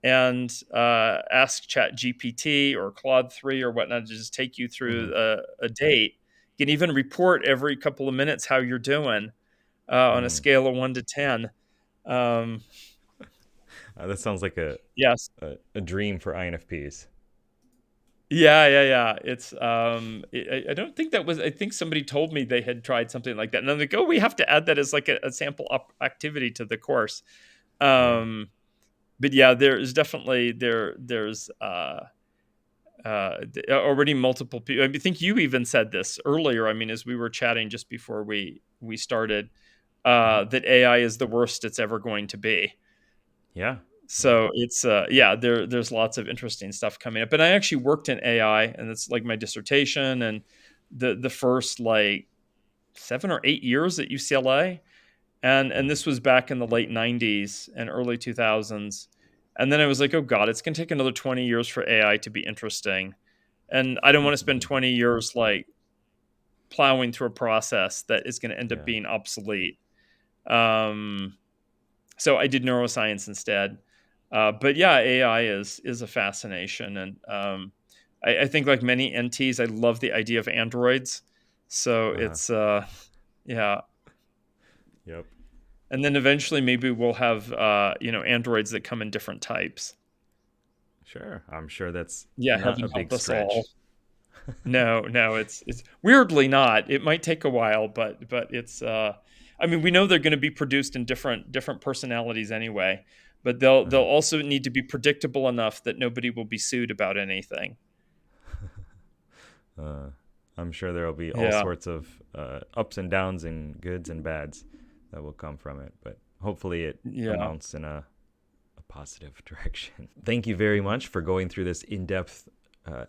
ask ChatGPT or Claude 3 or whatnot to just take you through a date. You can even report every couple of minutes how you're doing on a scale of 1 to 10. That sounds like a dream for INFPs. Yeah. It's I don't think that was. I think somebody told me they had tried something like that, and I'm like, we have to add that as like a sample activity to the course. But yeah, there's definitely there's already multiple people. I think you even said this earlier. As we were chatting just before we started, that AI is the worst it's ever going to be. Yeah. So it's there's lots of interesting stuff coming up. And I actually worked in AI, and it's like my dissertation, and the first like 7 or 8 years at UCLA, and this was back in the late 90s and early 2000s. And then I was like, oh God, it's going to take another 20 years for AI to be interesting. And I don't want to spend 20 years like plowing through a process that is going to end up being obsolete. So I did neuroscience instead. But yeah, AI is a fascination. And I think like many NTs, I love the idea of androids. So it's, yeah. Yep. And then eventually maybe we'll have, androids that come in different types. Sure. I'm sure that's Yeah, not heaven a help big us stretch. all. No, it's weirdly not. It might take a while, but it's. I mean, we know they're going to be produced in different personalities anyway, but they'll also need to be predictable enough that nobody will be sued about anything. I'm sure there'll be all Yeah. sorts of ups and downs and goods and bads that will come from it, but hopefully it Yeah. amounts in a positive direction. Thank you very much for going through this in-depth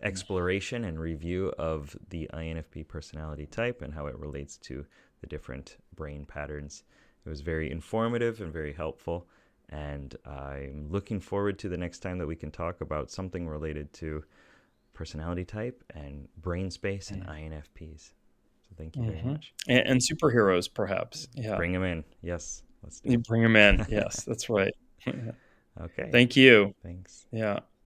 exploration and review of the INFP personality type and how it relates to the different brain patterns. It was very informative and very helpful, and I'm looking forward to the next time that we can talk about something related to personality type and brain space and INFPs. So thank you very much. And superheroes, perhaps. Yeah. Bring them in. Yes, let's do You it. bring them in. Yes, that's right. Okay, Thank you. thanks. Yeah.